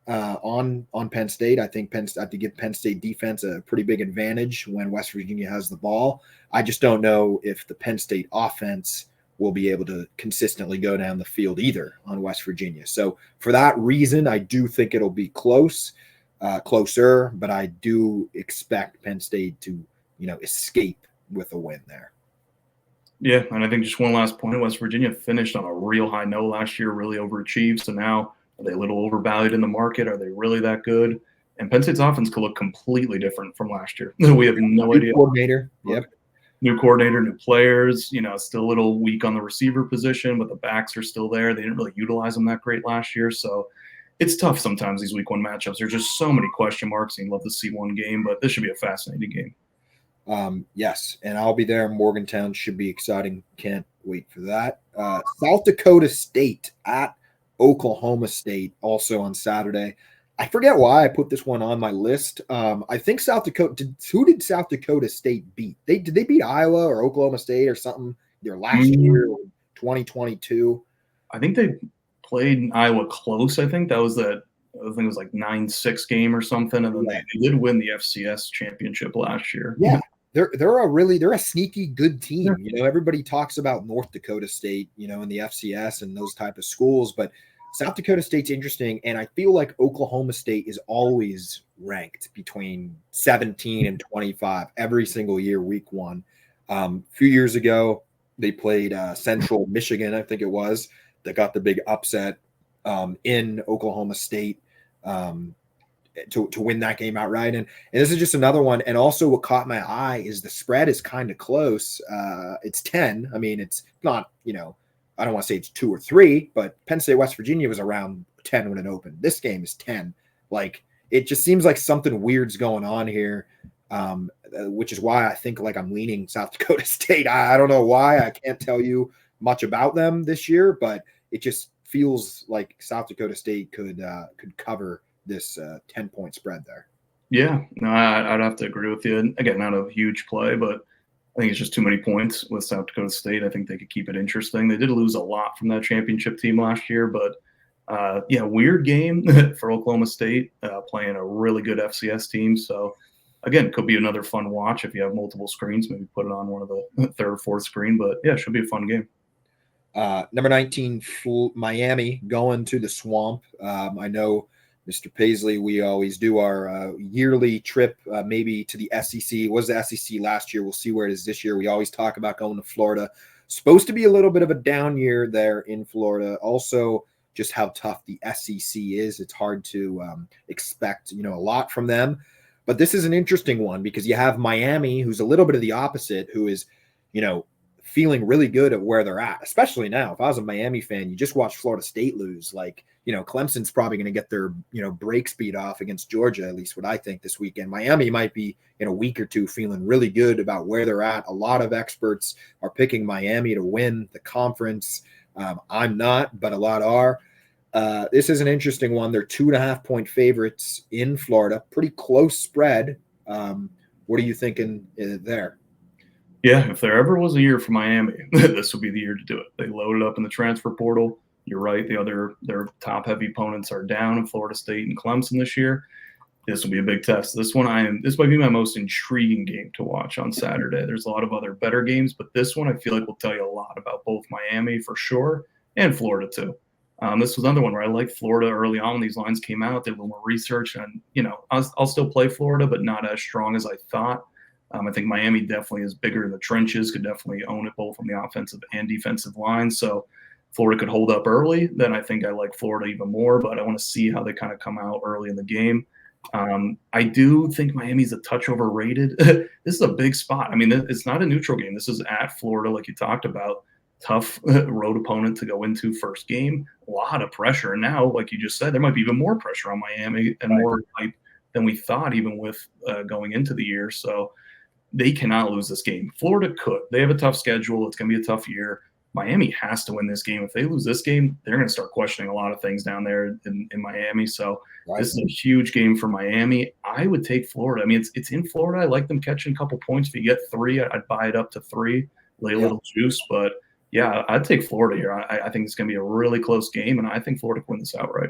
on Penn State. I think I have to give Penn State defense a pretty big advantage when West Virginia has the ball. I just don't know if the Penn State offense will be able to consistently go down the field either on West Virginia. So for that reason, I do think it'll be closer, but I do expect Penn State to, escape with a win there. Yeah, and I think just one last point, West Virginia finished on a real high note last year, really overachieved. So now are they a little overvalued in the market? Are they really that good? And Penn State's offense could look completely different from last year. We have no idea. Coordinator, yep. New coordinator, new players, still a little weak on the receiver position, but the backs are still there. They didn't really utilize them that great last year. So it's tough sometimes, these week 1 matchups. There's just so many question marks, and you'd love to see one game, but this should be a fascinating game. Yes, and I'll be there in Morgantown. Should be exciting. Can't wait for that. South Dakota State at Oklahoma State also on Saturday. I forget why I put this one on my list. I think South Dakota. Who did South Dakota State beat? Did they beat Iowa or Oklahoma State or something? Their last year, 2022. I think they played Iowa close. I think that was that. I think it was like 9-6 game or something, and then they did win the FCS championship last year. Yeah. They're a sneaky good team. Everybody talks about North Dakota State, in the FCS and those type of schools, but South Dakota State's interesting. And I feel like Oklahoma State is always ranked between 17 and 25 every single year, week 1. A few years ago, they played Central Michigan, I think it was, that got the big upset in Oklahoma State. To win that game outright. And this is just another one. And also what caught my eye is the spread is kind of close. It's 10. I mean, it's not, I don't want to say it's 2 or 3, but Penn State, West Virginia was around 10 when it opened. This game is 10. Like, it just seems like something weird's going on here, which is why I think like I'm leaning South Dakota State. I don't know why. I can't tell you much about them this year, but it just feels like South Dakota State could cover this 10-point spread there. Yeah, no, I'd have to agree with you. And again, not a huge play, but I think it's just too many points with South Dakota State. I think they could keep it interesting. They did lose a lot from that championship team last year, but weird game for Oklahoma State playing a really good FCS team. So again, could be another fun watch if you have multiple screens. Maybe put it on one of the third or fourth screen, but yeah, it should be a fun game. Number 19, Miami going to the Swamp. I know Mr. Paisley, we always do our yearly trip, maybe to the SEC. It was the SEC last year. We'll see where it is this year. We always talk about going to Florida. Supposed to be a little bit of a down year there in Florida. Also, just how tough the SEC is. It's hard to expect, a lot from them. But this is an interesting one because you have Miami, who's a little bit of the opposite, who is, feeling really good at where they're at, especially now. If I was a Miami fan, you just watched Florida State lose. Like, Clemson's probably going to get their, break speed off against Georgia, at least what I think this weekend. Miami might be in a week or two feeling really good about where they're at. A lot of experts are picking Miami to win the conference. I'm not, but a lot are. This is an interesting one. They're 2.5-point favorites in Florida. Pretty close spread. What are you thinking there? Yeah, if there ever was a year for Miami, this would be the year to do it. They loaded up in the transfer portal. You're right. Their top heavy opponents are down in Florida State and Clemson this year. This will be a big test. This might be my most intriguing game to watch on Saturday. There's a lot of other better games, but this one I feel like will tell you a lot about both Miami for sure and Florida too. This was another one where I liked Florida early on when these lines came out. Did a little more research, and I'll still play Florida, but not as strong as I thought. I think Miami definitely is bigger in the trenches, could definitely own it both on the offensive and defensive line. So Florida could hold up early. Then I think I like Florida even more, but I want to see how they kind of come out early in the game. I do think Miami's a touch overrated. This is a big spot. I mean, it's not a neutral game. This is at Florida, like you talked about. Tough road opponent to go into first game. A lot of pressure. And now, like you just said, there might be even more pressure on Miami and more hype than we thought, even with going into the year. So they cannot lose this game. Florida could. They have a tough schedule. It's going to be a tough year. Miami has to win this game. If they lose this game, they're going to start questioning a lot of things down there in Miami. So this is a huge game for Miami. I would take Florida. I mean, it's in Florida. I like them catching a couple points. If you get 3, I'd buy it up to 3, lay a little juice. But, yeah, I'd take Florida here. I think it's going to be a really close game, and I think Florida can win this outright.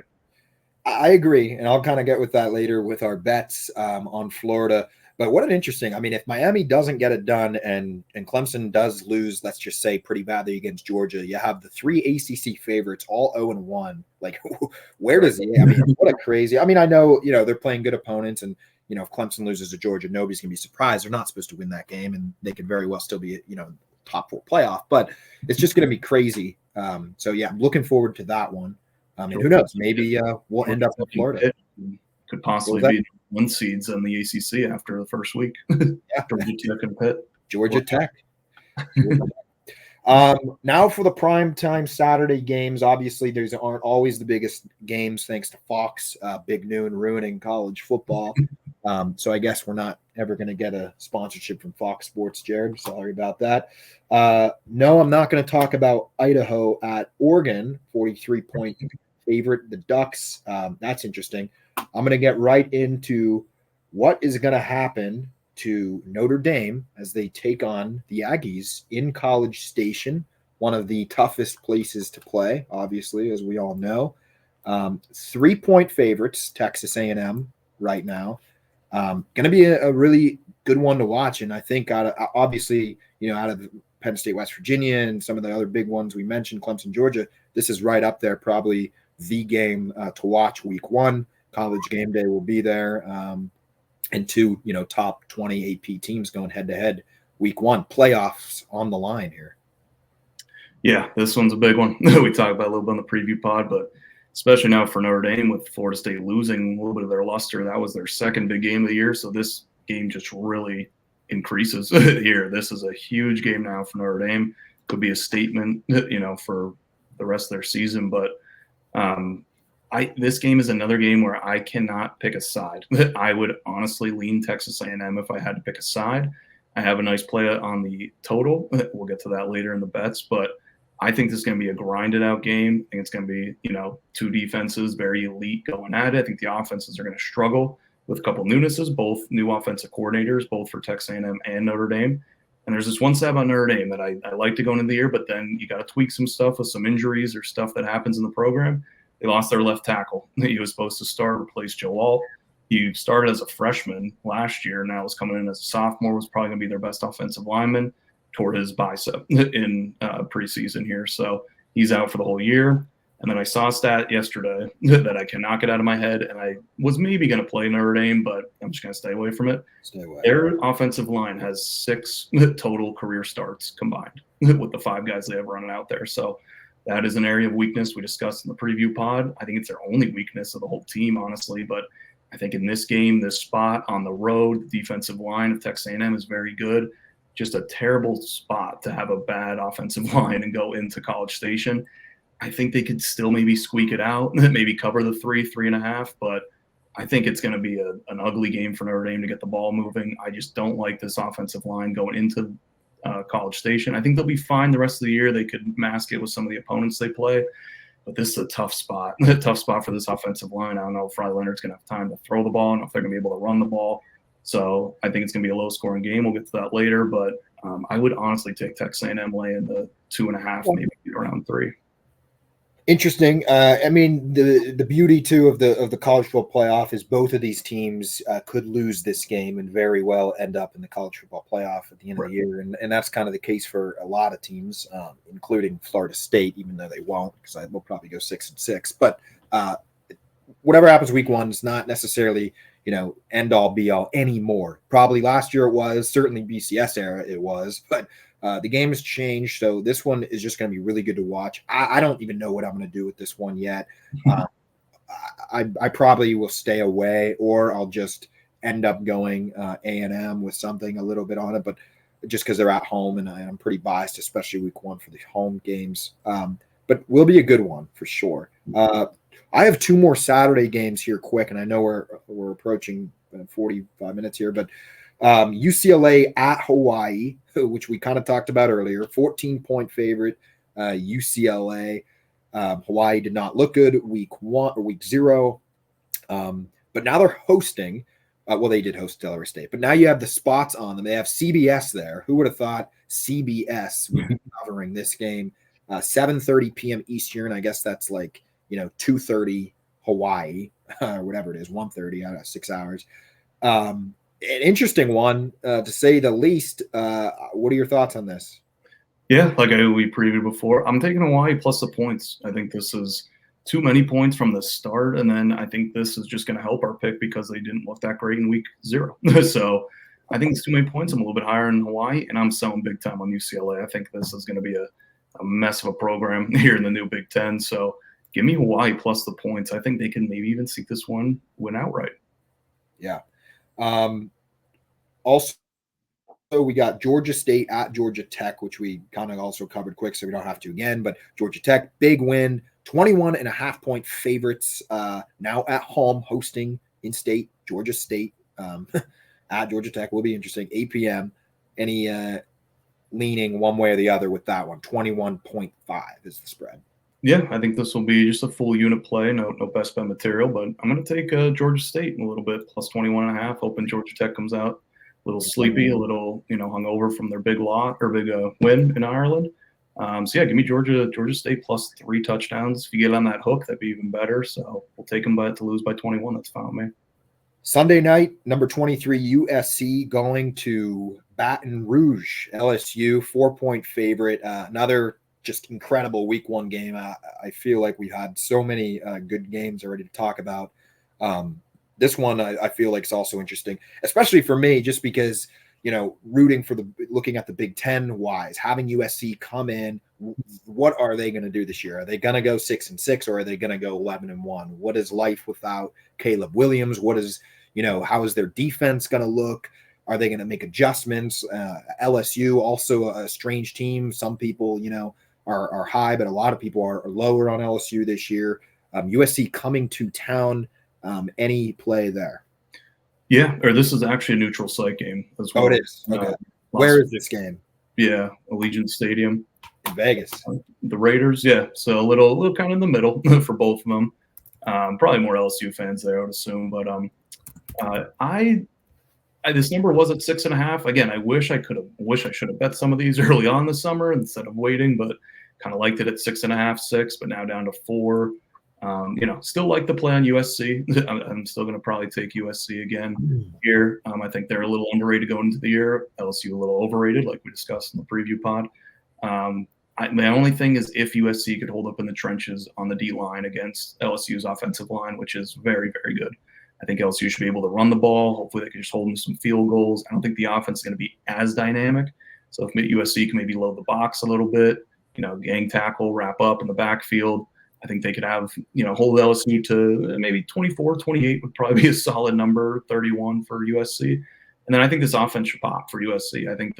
I agree, and I'll kind of get with that later with our bets on Florida. But what an interesting – I mean, if Miami doesn't get it done and Clemson does lose, let's just say, pretty badly against Georgia, you have the 3 ACC favorites, all 0-1. Like, where does – I mean, what a crazy – I mean, I know, they're playing good opponents, and, if Clemson loses to Georgia, nobody's going to be surprised. They're not supposed to win that game, and they could very well still be, top 4 playoff. But it's just going to be crazy. So, yeah, I'm looking forward to that one. And who knows? Maybe we'll end up in Florida. Could possibly be 1 seeds in the ACC after the first week. Georgia Tech and Pitt. Georgia Tech. Now for the primetime Saturday games. Obviously, these aren't always the biggest games thanks to Fox. Big Noon ruining college football. So I guess we're not ever going to get a sponsorship from Fox Sports, Jared. Sorry about that. No, I'm not going to talk about Idaho at Oregon, 43-point favorite, the Ducks. That's interesting. I'm going to get right into what is going to happen to Notre Dame as they take on the Aggies in College Station, one of the toughest places to play, obviously, as we all know. 3-point favorites, Texas A&M right now. Going to be a really good one to watch, and I think out of Penn State, West Virginia, and some of the other big ones we mentioned, Clemson, Georgia, this is right up there, probably the game to watch week 1. College Game Day will be there, and 2 top 20 AP teams going head-to-head week 1. Playoffs on the line here. Yeah, this one's a big one. We talked about a little bit on the preview pod, but especially now for Notre Dame with Florida State losing a little bit of their luster. That was their second big game of the year, so this game just really increases here. This is a huge game now for Notre Dame. Could be a statement, for the rest of their season. But this game is another game where I cannot pick a side. I would honestly lean Texas A&M if I had to pick a side. I have a nice play on the total. We'll get to that later in the bets, but I think this is going to be a grinded out game. I think it's going to be, 2 defenses, very elite going at it. I think the offenses are going to struggle with a couple newnesses, both new offensive coordinators, both for Texas A&M and Notre Dame. And there's this one stab on Notre Dame that I like to go into the year, but then you got to tweak some stuff with some injuries or stuff that happens in the program. They lost their left tackle. He was supposed to start, replace Joe Alt. He started as a freshman last year. Now is coming in as a sophomore. Was probably going to be their best offensive lineman. Tore his bicep in preseason here. So he's out for the whole year. And then I saw a stat yesterday that I cannot get out of my head. And I was maybe going to play Notre Dame, but I'm just going to stay away from it. Stay away. Their offensive line has 6 total career starts combined with the 5 guys they have running out there. So that is an area of weakness we discussed in the preview pod. I think it's their only weakness of the whole team, honestly. But I think in this game, this spot on the road, the defensive line of Texas A&M is very good. Just a terrible spot to have a bad offensive line and go into College Station. I think they could still maybe squeak it out, maybe cover the 3.5, but I think it's going to be an ugly game for Notre Dame to get the ball moving. I just don't like this offensive line going into College Station. I think they'll be fine the rest of the year. They could mask it with some of the opponents they play. But this is a tough spot, a tough spot for this offensive line. I don't know if Riley Leonard's going to have time to throw the ball, and if they're going to be able to run the ball. So I think it's going to be a low-scoring game. We'll get to that later, but I would honestly take Texas A&M laying the 2.5, maybe around 3. Interesting. I mean, the beauty too of the college football playoff is both of these teams could lose this game and very well end up in the college football playoff at the end of the year, and that's kind of the case for a lot of teams, including Florida State, even though they won't, because I will probably go 6-6. But whatever happens week one is not necessarily end all be all anymore. Probably last year it was, certainly BCS era it was, but the game has changed, so this one is just going to be really good to watch. I don't even know what I'm going to do with this one yet. I probably will stay away, or I'll just end up going A&M with something a little bit on it, but just because they're at home, and I'm pretty biased, especially week one for the home games. But will be a good one for sure. I have 2 more Saturday games here quick, and I know we're approaching 45 minutes here, but UCLA at Hawaii, which we kind of talked about earlier, 14-point favorite. UCLA, Hawaii did not look good week 0, but now they're hosting. Well, they did host Delaware State, but now you have the spots on them. They have CBS there. Who would have thought CBS would be covering this game? 7:30 p.m. Eastern. I guess that's like 2:30 Hawaii, or whatever it is, 1:30. I don't know, 6 hours. An interesting one, to say the least. What are your thoughts on this? Yeah, like we previewed before, I'm taking Hawaii plus the points. I think this is too many points from the start, and then I think this is just going to help our pick because they didn't look that great in week 0. So I think it's too many points. I'm a little bit higher in Hawaii, and I'm selling big time on UCLA. I think this is going to be a mess of a program here in the new Big Ten. So give me Hawaii plus the points. I think they can maybe even see this one win outright. Yeah. Also, we got Georgia State at Georgia Tech, which we kind of also covered quick, so we don't have to again. But Georgia Tech, big win, 21.5-point favorites, now at home hosting in-state Georgia State at Georgia Tech. Will be interesting. 8 p.m. Any leaning one way or the other with that one? 21.5 is the spread. Yeah, I think this will be just a full unit play. No best bet material, but I'm going to take Georgia State a little bit, plus 21.5. Hoping Georgia Tech comes out a little sleepy, a little hungover from their big win in Ireland. So yeah, give me Georgia State plus 3 touchdowns. If you get on that hook, that'd be even better. So we'll take them to lose by 21. That's fine with me. Sunday night, number 23 USC going to Baton Rouge. LSU 4-point favorite. Another just incredible week 1 game. I feel like we had so many good games already to talk about. This one I feel like is also interesting, especially for me, just because rooting for looking at the Big Ten wise, having USC come in. What are they going to do this year? Are they going to go 6-6, or are they going to go 11-1? What is life without Caleb Williams? What is how is their defense going to look? Are they going to make adjustments? LSU, also a strange team. Some people are high, but a lot of people are lower on LSU this year. USC coming to town. Any play there? Yeah, or this is actually a neutral site game as well. Oh, it is. Okay. Where is this game? Yeah, Allegiant Stadium in Vegas. The Raiders, yeah. So a little kind of in the middle for both of them. Probably more LSU fans there, I would assume. But this number was at 6.5. Again, I wish I should have bet some of these early on this summer instead of waiting, but kind of liked it at 6.5, 6, but now down to 4. Still like the play on USC. I'm still going to probably take USC again here. I think they're a little underrated going into the year. LSU a little overrated, like we discussed in the preview pod. My only thing is if USC could hold up in the trenches on the D-line against LSU's offensive line, which is very, very good. I think LSU should be able to run the ball. Hopefully they can just hold them to some field goals. I don't think the offense is going to be as dynamic. So if USC can maybe load the box a little bit, gang tackle, wrap up in the backfield, I think they could have, hold LSU to maybe 24, 28 would probably be a solid number, 31 for USC. And then I think this offense should pop for USC. I think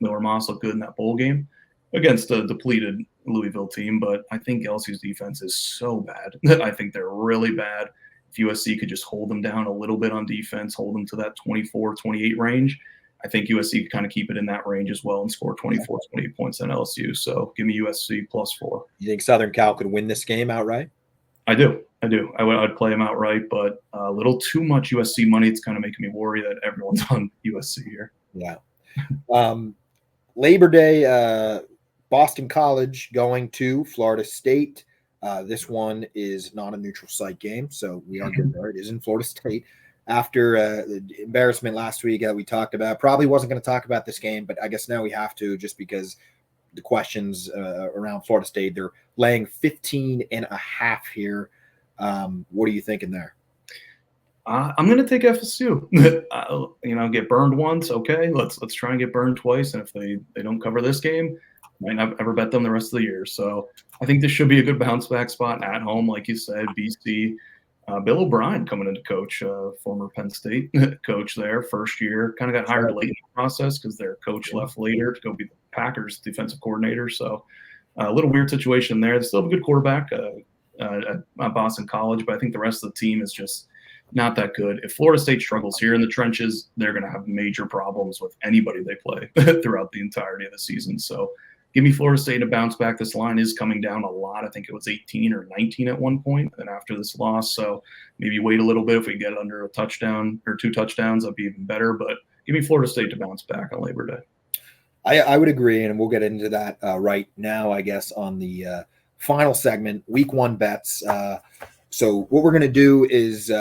Miller Moss look good in that bowl game against a depleted Louisville team, but I think LSU's defense is so bad. I think they're really bad. If USC could just hold them down a little bit on defense, hold them to that 24, 28 range, I think USC can kind of keep it in that range as well and score 24, 28 points on LSU. So give me USC +4. You think Southern Cal could win this game outright? I do. I'd play them outright, but a little too much USC money. It's kind of making me worry that everyone's on USC here. Yeah. Labor Day, Boston College going to Florida State. This one is not a neutral site game, so we are good there. It is in Florida State. After the embarrassment last week that we talked about, probably wasn't going to talk about this game, but I guess now we have to, just because the questions around Florida State. They're laying 15.5 here. What are you thinking there? I'm going to take FSU. Get burned once. Okay, let's try and get burned twice. And if they don't cover this game, might not ever bet them the rest of the year. So I think this should be a good bounce back spot at home, like you said. BC, Bill O'Brien coming into coach, former Penn State coach there, first year. Kind of got hired late in the process because their coach left later to go be the Packers defensive coordinator. So a little weird situation there. They still have a good quarterback at Boston College, but I think the rest of the team is just not that good. If Florida State struggles here in the trenches, they're going to have major problems with anybody they play throughout the entirety of the season. So give me Florida State to bounce back. This line is coming down a lot. I think it was 18 or 19 at one point, and after this loss. So maybe wait a little bit. If we get under a touchdown or 2 touchdowns, that'd be even better. But give me Florida State to bounce back on Labor Day. I would agree, and we'll get into that right now, I guess, on the final segment, week 1 bets. So what we're going to do is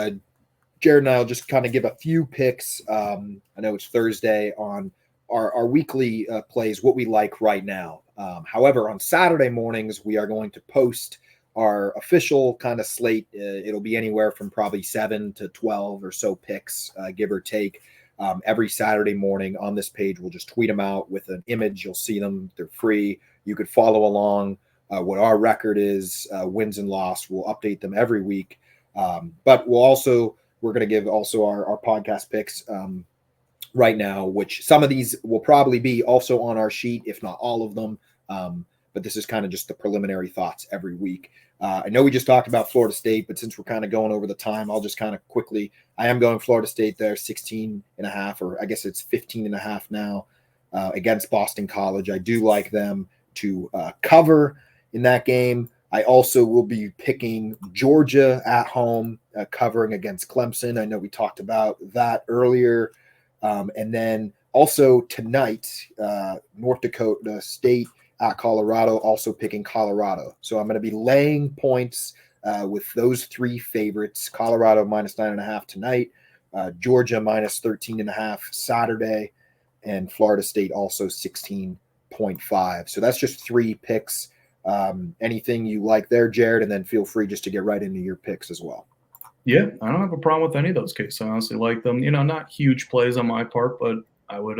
Jared and I will just kind of give a few picks. I know it's Thursday on our weekly plays, what we like right now. However, on Saturday mornings, we are going to post our official kind of slate. It'll be anywhere from probably 7 to 12 or so picks, give or take. Every Saturday morning on this page, we'll just tweet them out with an image. You'll see them. They're free. You could follow along what our record is, wins and loss. We'll update them every week. But we're going to give also our podcast picks right now, which some of these will probably be also on our sheet, if not all of them. But this is kind of just the preliminary thoughts every week. I know we just talked about Florida State, but since we're kind of going over the time, I'll just kind of quickly, I am going Florida State there, 16.5, or I guess it's 15.5 now against Boston College. I do like them to cover in that game. I also will be picking Georgia at home, covering against Clemson. I know we talked about that earlier. And then also tonight, North Dakota State at Colorado, also picking Colorado. So I'm going to be laying points with those 3 favorites. Colorado -9.5 tonight, Georgia -13.5 Saturday, and Florida State also 16.5. So that's just 3 picks. Anything you like there, Jared, and then feel free just to get right into your picks as well. Yeah, I don't have a problem with any of those cases. I honestly like them. Not huge plays on my part, but I would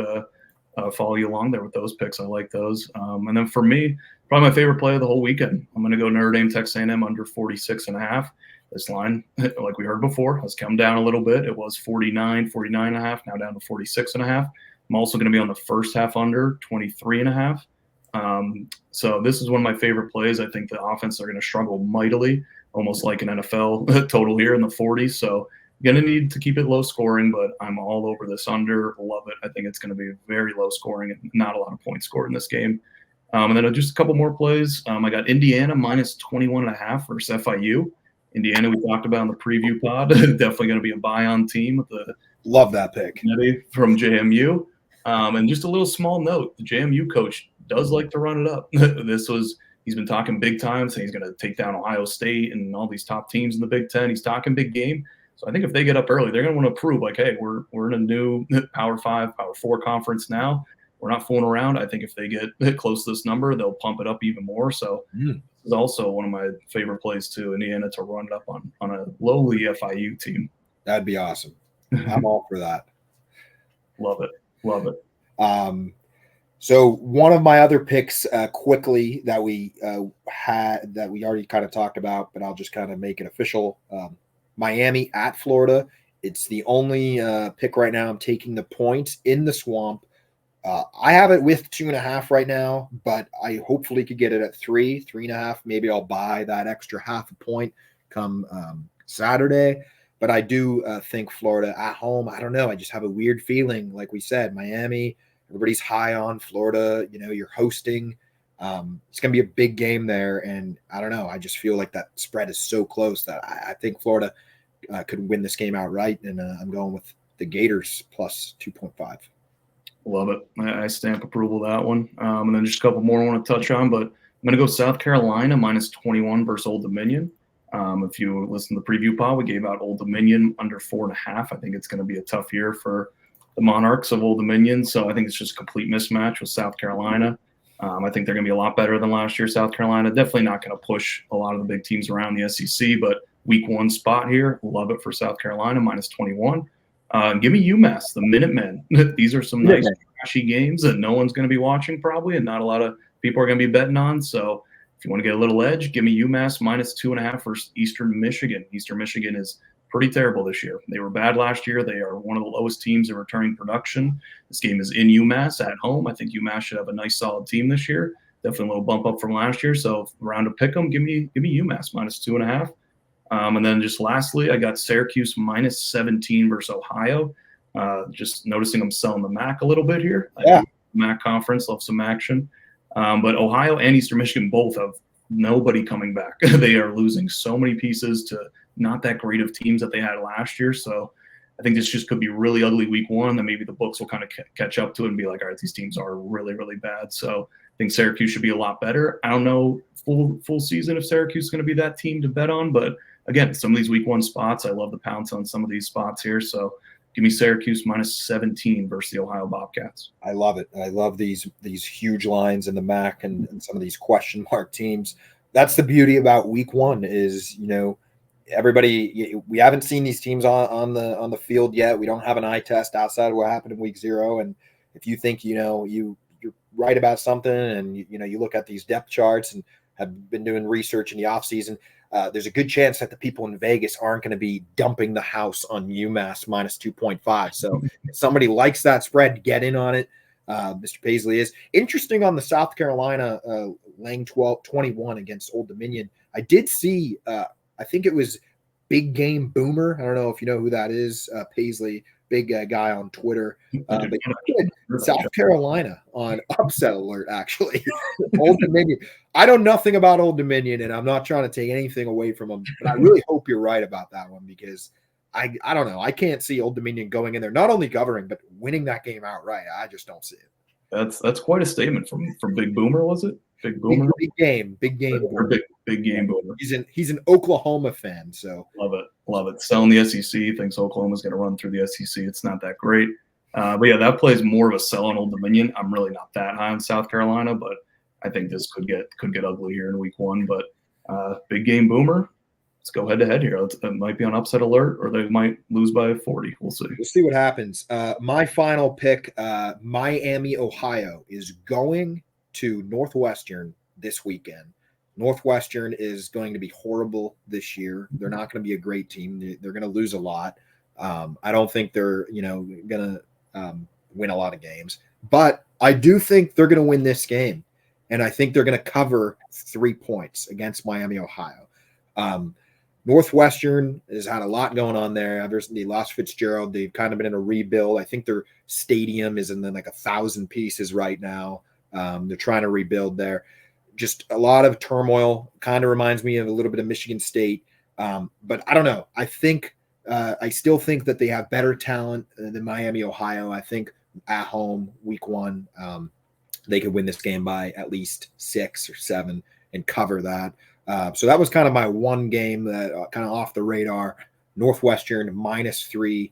follow you along there with those picks. I like those. And then for me, probably my favorite play of the whole weekend, I'm going to go Notre Dame, Texas A&M under 46.5. This line, like we heard before, has come down a little bit. It was 49.5, now down to 46.5. I'm also going to be on the first half under 23.5. So this is one of my favorite plays. I think the offense are going to struggle mightily, almost like an NFL total here in the 40s. So going to need to keep it low scoring, but I'm all over this under. Love it. I think it's going to be very low scoring and not a lot of points scored in this game. And then just a couple more plays. I got Indiana -21.5 versus FIU. Indiana, we talked about in the preview pod, definitely going to be a buy-on team with the love that pick from JMU. And just a little small note: the JMU coach does like to run it up. He's been talking big time, saying he's going to take down Ohio State and all these top teams in the Big Ten. He's talking big game. So I think if they get up early, they're going to want to prove, like, hey, we're in a new Power 5, Power 4 conference now. We're not fooling around. I think if they get close to this number, they'll pump it up even more. So this is also one of my favorite plays too, Indiana to run it up on a lowly FIU team. That'd be awesome. I'm all for that. Love it. So one of my other picks quickly that we had that we already kind of talked about, but I'll just kind of make it official. Miami at Florida. It's the only pick right now. I'm taking the points in the Swamp. I have it with 2.5 right now, but I hopefully could get it at 3.5. Maybe I'll buy that extra half a point come Saturday. But I do think Florida at home, I don't know. I just have a weird feeling. Like we said, Miami, everybody's high on Florida. You're hosting. It's going to be a big game there. And I don't know. I just feel like that spread is so close that I think Florida could win this game outright. And I'm going with the Gators plus 2.5. Love it. I stamp approval of that one. And then just a couple more I want to touch on, but I'm going to go South Carolina minus 21 versus Old Dominion. If you listen to the preview pod, we gave out Old Dominion under 4.5. I think it's going to be a tough year for the Monarchs of Old Dominion. So I think it's just a complete mismatch with South Carolina. I think they're going to be a lot better than last year. South Carolina definitely not going to push a lot of the big teams around the SEC, but week one spot here. Love it for South Carolina minus 21. Give me UMass, the Minutemen. These are some nice, trashy games that no one's going to be watching probably, and not a lot of people are going to be betting on. So if you want to get a little edge, give me UMass minus 2.5 versus Eastern Michigan. Eastern Michigan is pretty terrible this year. They were bad last year. They are one of the lowest teams in returning production. This game is in UMass at home. I think UMass should have a nice, solid team this year. Definitely a little bump up from last year. So round of pick 'em, give me UMass minus 2.5. And then just lastly, I got Syracuse minus 17 versus Ohio. Just noticing I'm selling the MAC a little bit here. Yeah. MAC conference, love some action. But Ohio and Eastern Michigan both have nobody coming back. They are losing so many pieces to not that great of teams that they had last year. So I think this just could be really ugly week one. Then maybe the books will kind of catch up to it and be like, all right, these teams are really, really bad. So I think Syracuse should be a lot better. I don't know full season if Syracuse is going to be that team to bet on. But again, some of these week one spots, I love the pounce on some of these spots here. So give me Syracuse minus 17 versus the Ohio Bobcats. I love it. I love these huge lines in the MAC and some of these question mark teams. That's the beauty about week one is, everybody, we haven't seen these teams on the field yet. We don't have an eye test outside of what happened in week 0. And if you think, you're right about something and, you look at these depth charts and have been doing research in the offseason, there's a good chance that the people in Vegas aren't going to be dumping the house on UMass minus 2.5. So if somebody likes that spread, get in on it. Mr. Paisley is interesting on the South Carolina laying 21 against Old Dominion. I did see, I think it was Big Game Boomer. I don't know if you know who that is, Paisley, big guy on Twitter. But South Carolina on upset alert, actually. Old Dominion. I know nothing about Old Dominion, and I'm not trying to take anything away from them, but I really hope you're right about that one because I don't know. I can't see Old Dominion going in there, not only covering, but winning that game outright. I just don't see it. That's quite a statement from Big Boomer, was it? Big Boomer? Big game. Big game Boomer. He's an Oklahoma fan, so love it. Selling the SEC, thinks Oklahoma's going to run through the SEC. It's not that great. But yeah, that plays more of a sell on Old Dominion. I'm really not that high on South Carolina, but I think this could get ugly here in week one. But Big Game Boomer, let's go head to head here. It might be on upset alert, or they might lose by 40. We'll see. We'll see what happens. My final pick, Miami, Ohio, is going to Northwestern this weekend. Northwestern is going to be horrible this year. They're not going to be a great team. They're going to lose a lot. I don't think they're going to win a lot of games, but I do think they're going to win this game, and I think they're going to cover 3 points against Miami, Ohio. Northwestern has had a lot going on there. They lost Fitzgerald. They've kind of been in a rebuild. I think their stadium is in like 1,000 pieces right now. They're trying to rebuild there. Just a lot of turmoil. Kind of reminds me of a little bit of Michigan State. But I don't know. I still think that they have better talent than Miami, Ohio. I think at home, week one, they could win this game by at least 6 or 7 and cover that. So that was kind of my one game that kind of off the radar. Northwestern -3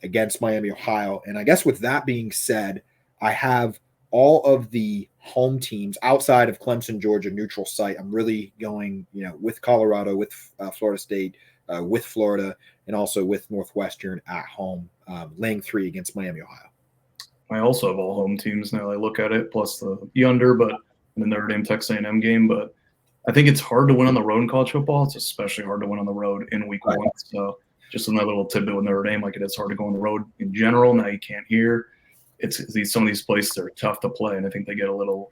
against Miami, Ohio. And I guess with that being said, I have all of the home teams outside of Clemson, Georgia, neutral site. I'm really going, with Colorado, with Florida State, with Florida, and also with Northwestern at home, laying 3 against Miami, Ohio. I also have all home teams now. I look at it, plus the under, but in the Notre Dame Texas A&M game. But I think it's hard to win on the road in college football. It's especially hard to win on the road in week one. So just another little tidbit with Notre Dame, like it is hard to go on the road in general. Now you can't hear. Some of these places are tough to play, and I think they get a little,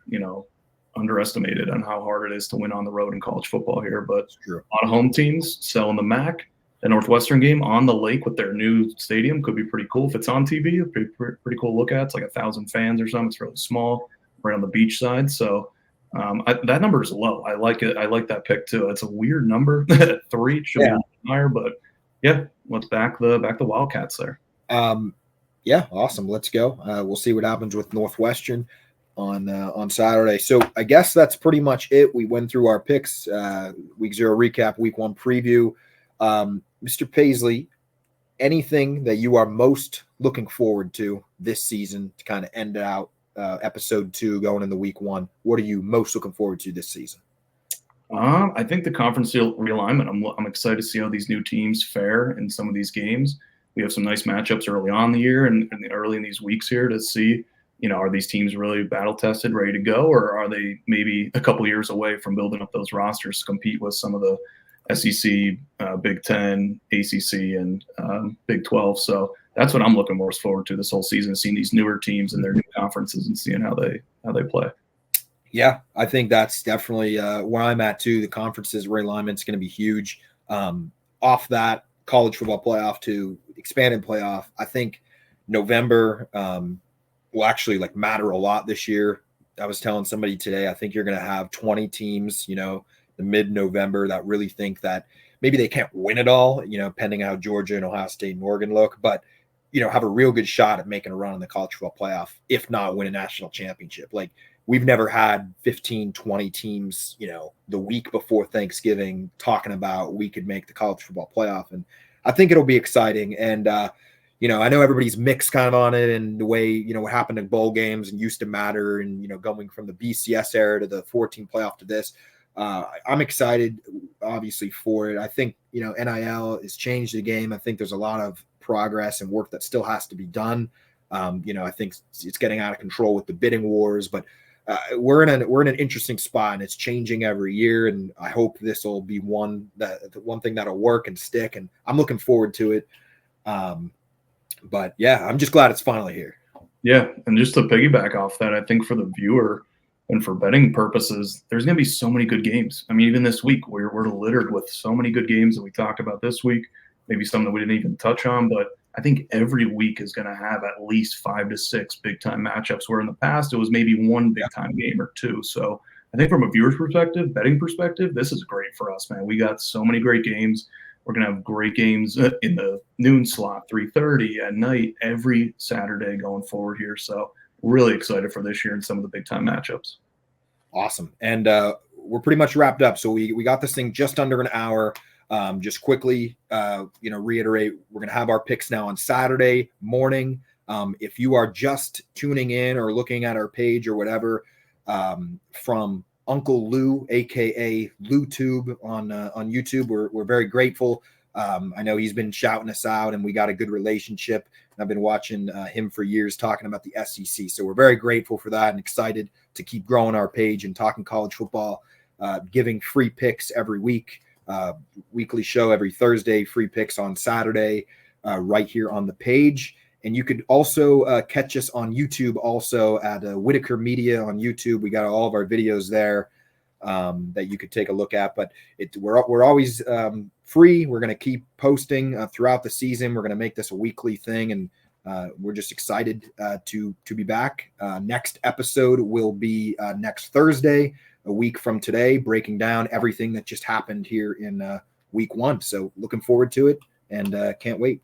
underestimated on how hard it is to win on the road in college football here. But a lot of home teams selling the MAC. the Northwestern game on the lake with their new stadium could be pretty cool. If it's on TV, it'd be pretty cool to look at. It's like 1,000 fans or something. It's really small, right on the beach side. So that number is low. I like it. I like that pick too. It's a weird number at 3. It should be a little higher, but yeah, let's back the Wildcats there. Yeah, awesome. Let's go. We'll see what happens with Northwestern on Saturday. So I guess that's pretty much it. We went through our picks, week 0 recap, week 1 preview. Mr. Paisley, anything that you are most looking forward to this season to kind of end out episode 2 going into week 1? What are you most looking forward to this season? I think the conference realignment. I'm excited to see how these new teams fare in some of these games. We have some nice matchups early on in the year and early in these weeks here to see, are these teams really battle tested, ready to go, or are they maybe a couple years away from building up those rosters to compete with some of the SEC, Big Ten, ACC, and Big 12. So that's what I'm looking most forward to this whole season, seeing these newer teams in their new conferences and seeing how they play. Yeah, I think that's definitely where I'm at too. The conferences realignment is going to be huge. Off that college football playoff to expanded playoff, I think November will actually matter a lot this year. I was telling somebody today, I think you're going to have 20 teams, the mid-November that really think that maybe they can't win it all, pending how Georgia and Ohio State and Oregon look, but, have a real good shot at making a run in the college football playoff, if not win a national championship. We've never had 15, 20 teams, the week before Thanksgiving talking about we could make the college football playoff. And I think it'll be exciting. And, I know everybody's mixed kind of on it and the way, what happened in bowl games and used to matter and, going from the BCS era to the 14 playoff to this. I'm excited, obviously, for it. I think, NIL has changed the game. I think there's a lot of progress and work that still has to be done. I think it's getting out of control with the bidding wars, but we're in an interesting spot and it's changing every year. And I hope this will be one thing that'll work and stick. And I'm looking forward to it. But yeah, I'm just glad it's finally here. Yeah. And just to piggyback off that, I think for the viewer and for betting purposes, there's going to be so many good games. I mean, even this week, we're littered with so many good games that we talked about this week, maybe some that we didn't even touch on, but I think every week is going to have at least 5 to 6 big-time matchups, where in the past it was maybe one big-time game or two. So I think from a viewer's perspective, betting perspective, this is great for us, man. We got so many great games. We're going to have great games in the noon slot, 3:30 at night, every Saturday going forward here. So really excited for this year and some of the big-time matchups. Awesome. And we're pretty much wrapped up. So we got this thing just under an hour. Just quickly, reiterate, we're going to have our picks now on Saturday morning. If you are just tuning in or looking at our page or whatever, from Uncle Lou, aka LouTube on YouTube, we're very grateful. I know he's been shouting us out and we got a good relationship. I've been watching him for years talking about the SEC. So we're very grateful for that and excited to keep growing our page and talking college football, giving free picks every week. Weekly show every Thursday, free picks on Saturday, right here on the page. And you could also catch us on YouTube also at Whitaker Media on YouTube. We got all of our videos there that you could take a look at. But we're always free. We're going to keep posting throughout the season. We're going to make this a weekly thing, and we're just excited to be back. Next episode will be next Thursday, a week from today, breaking down everything that just happened here in week 1. So looking forward to it and can't wait.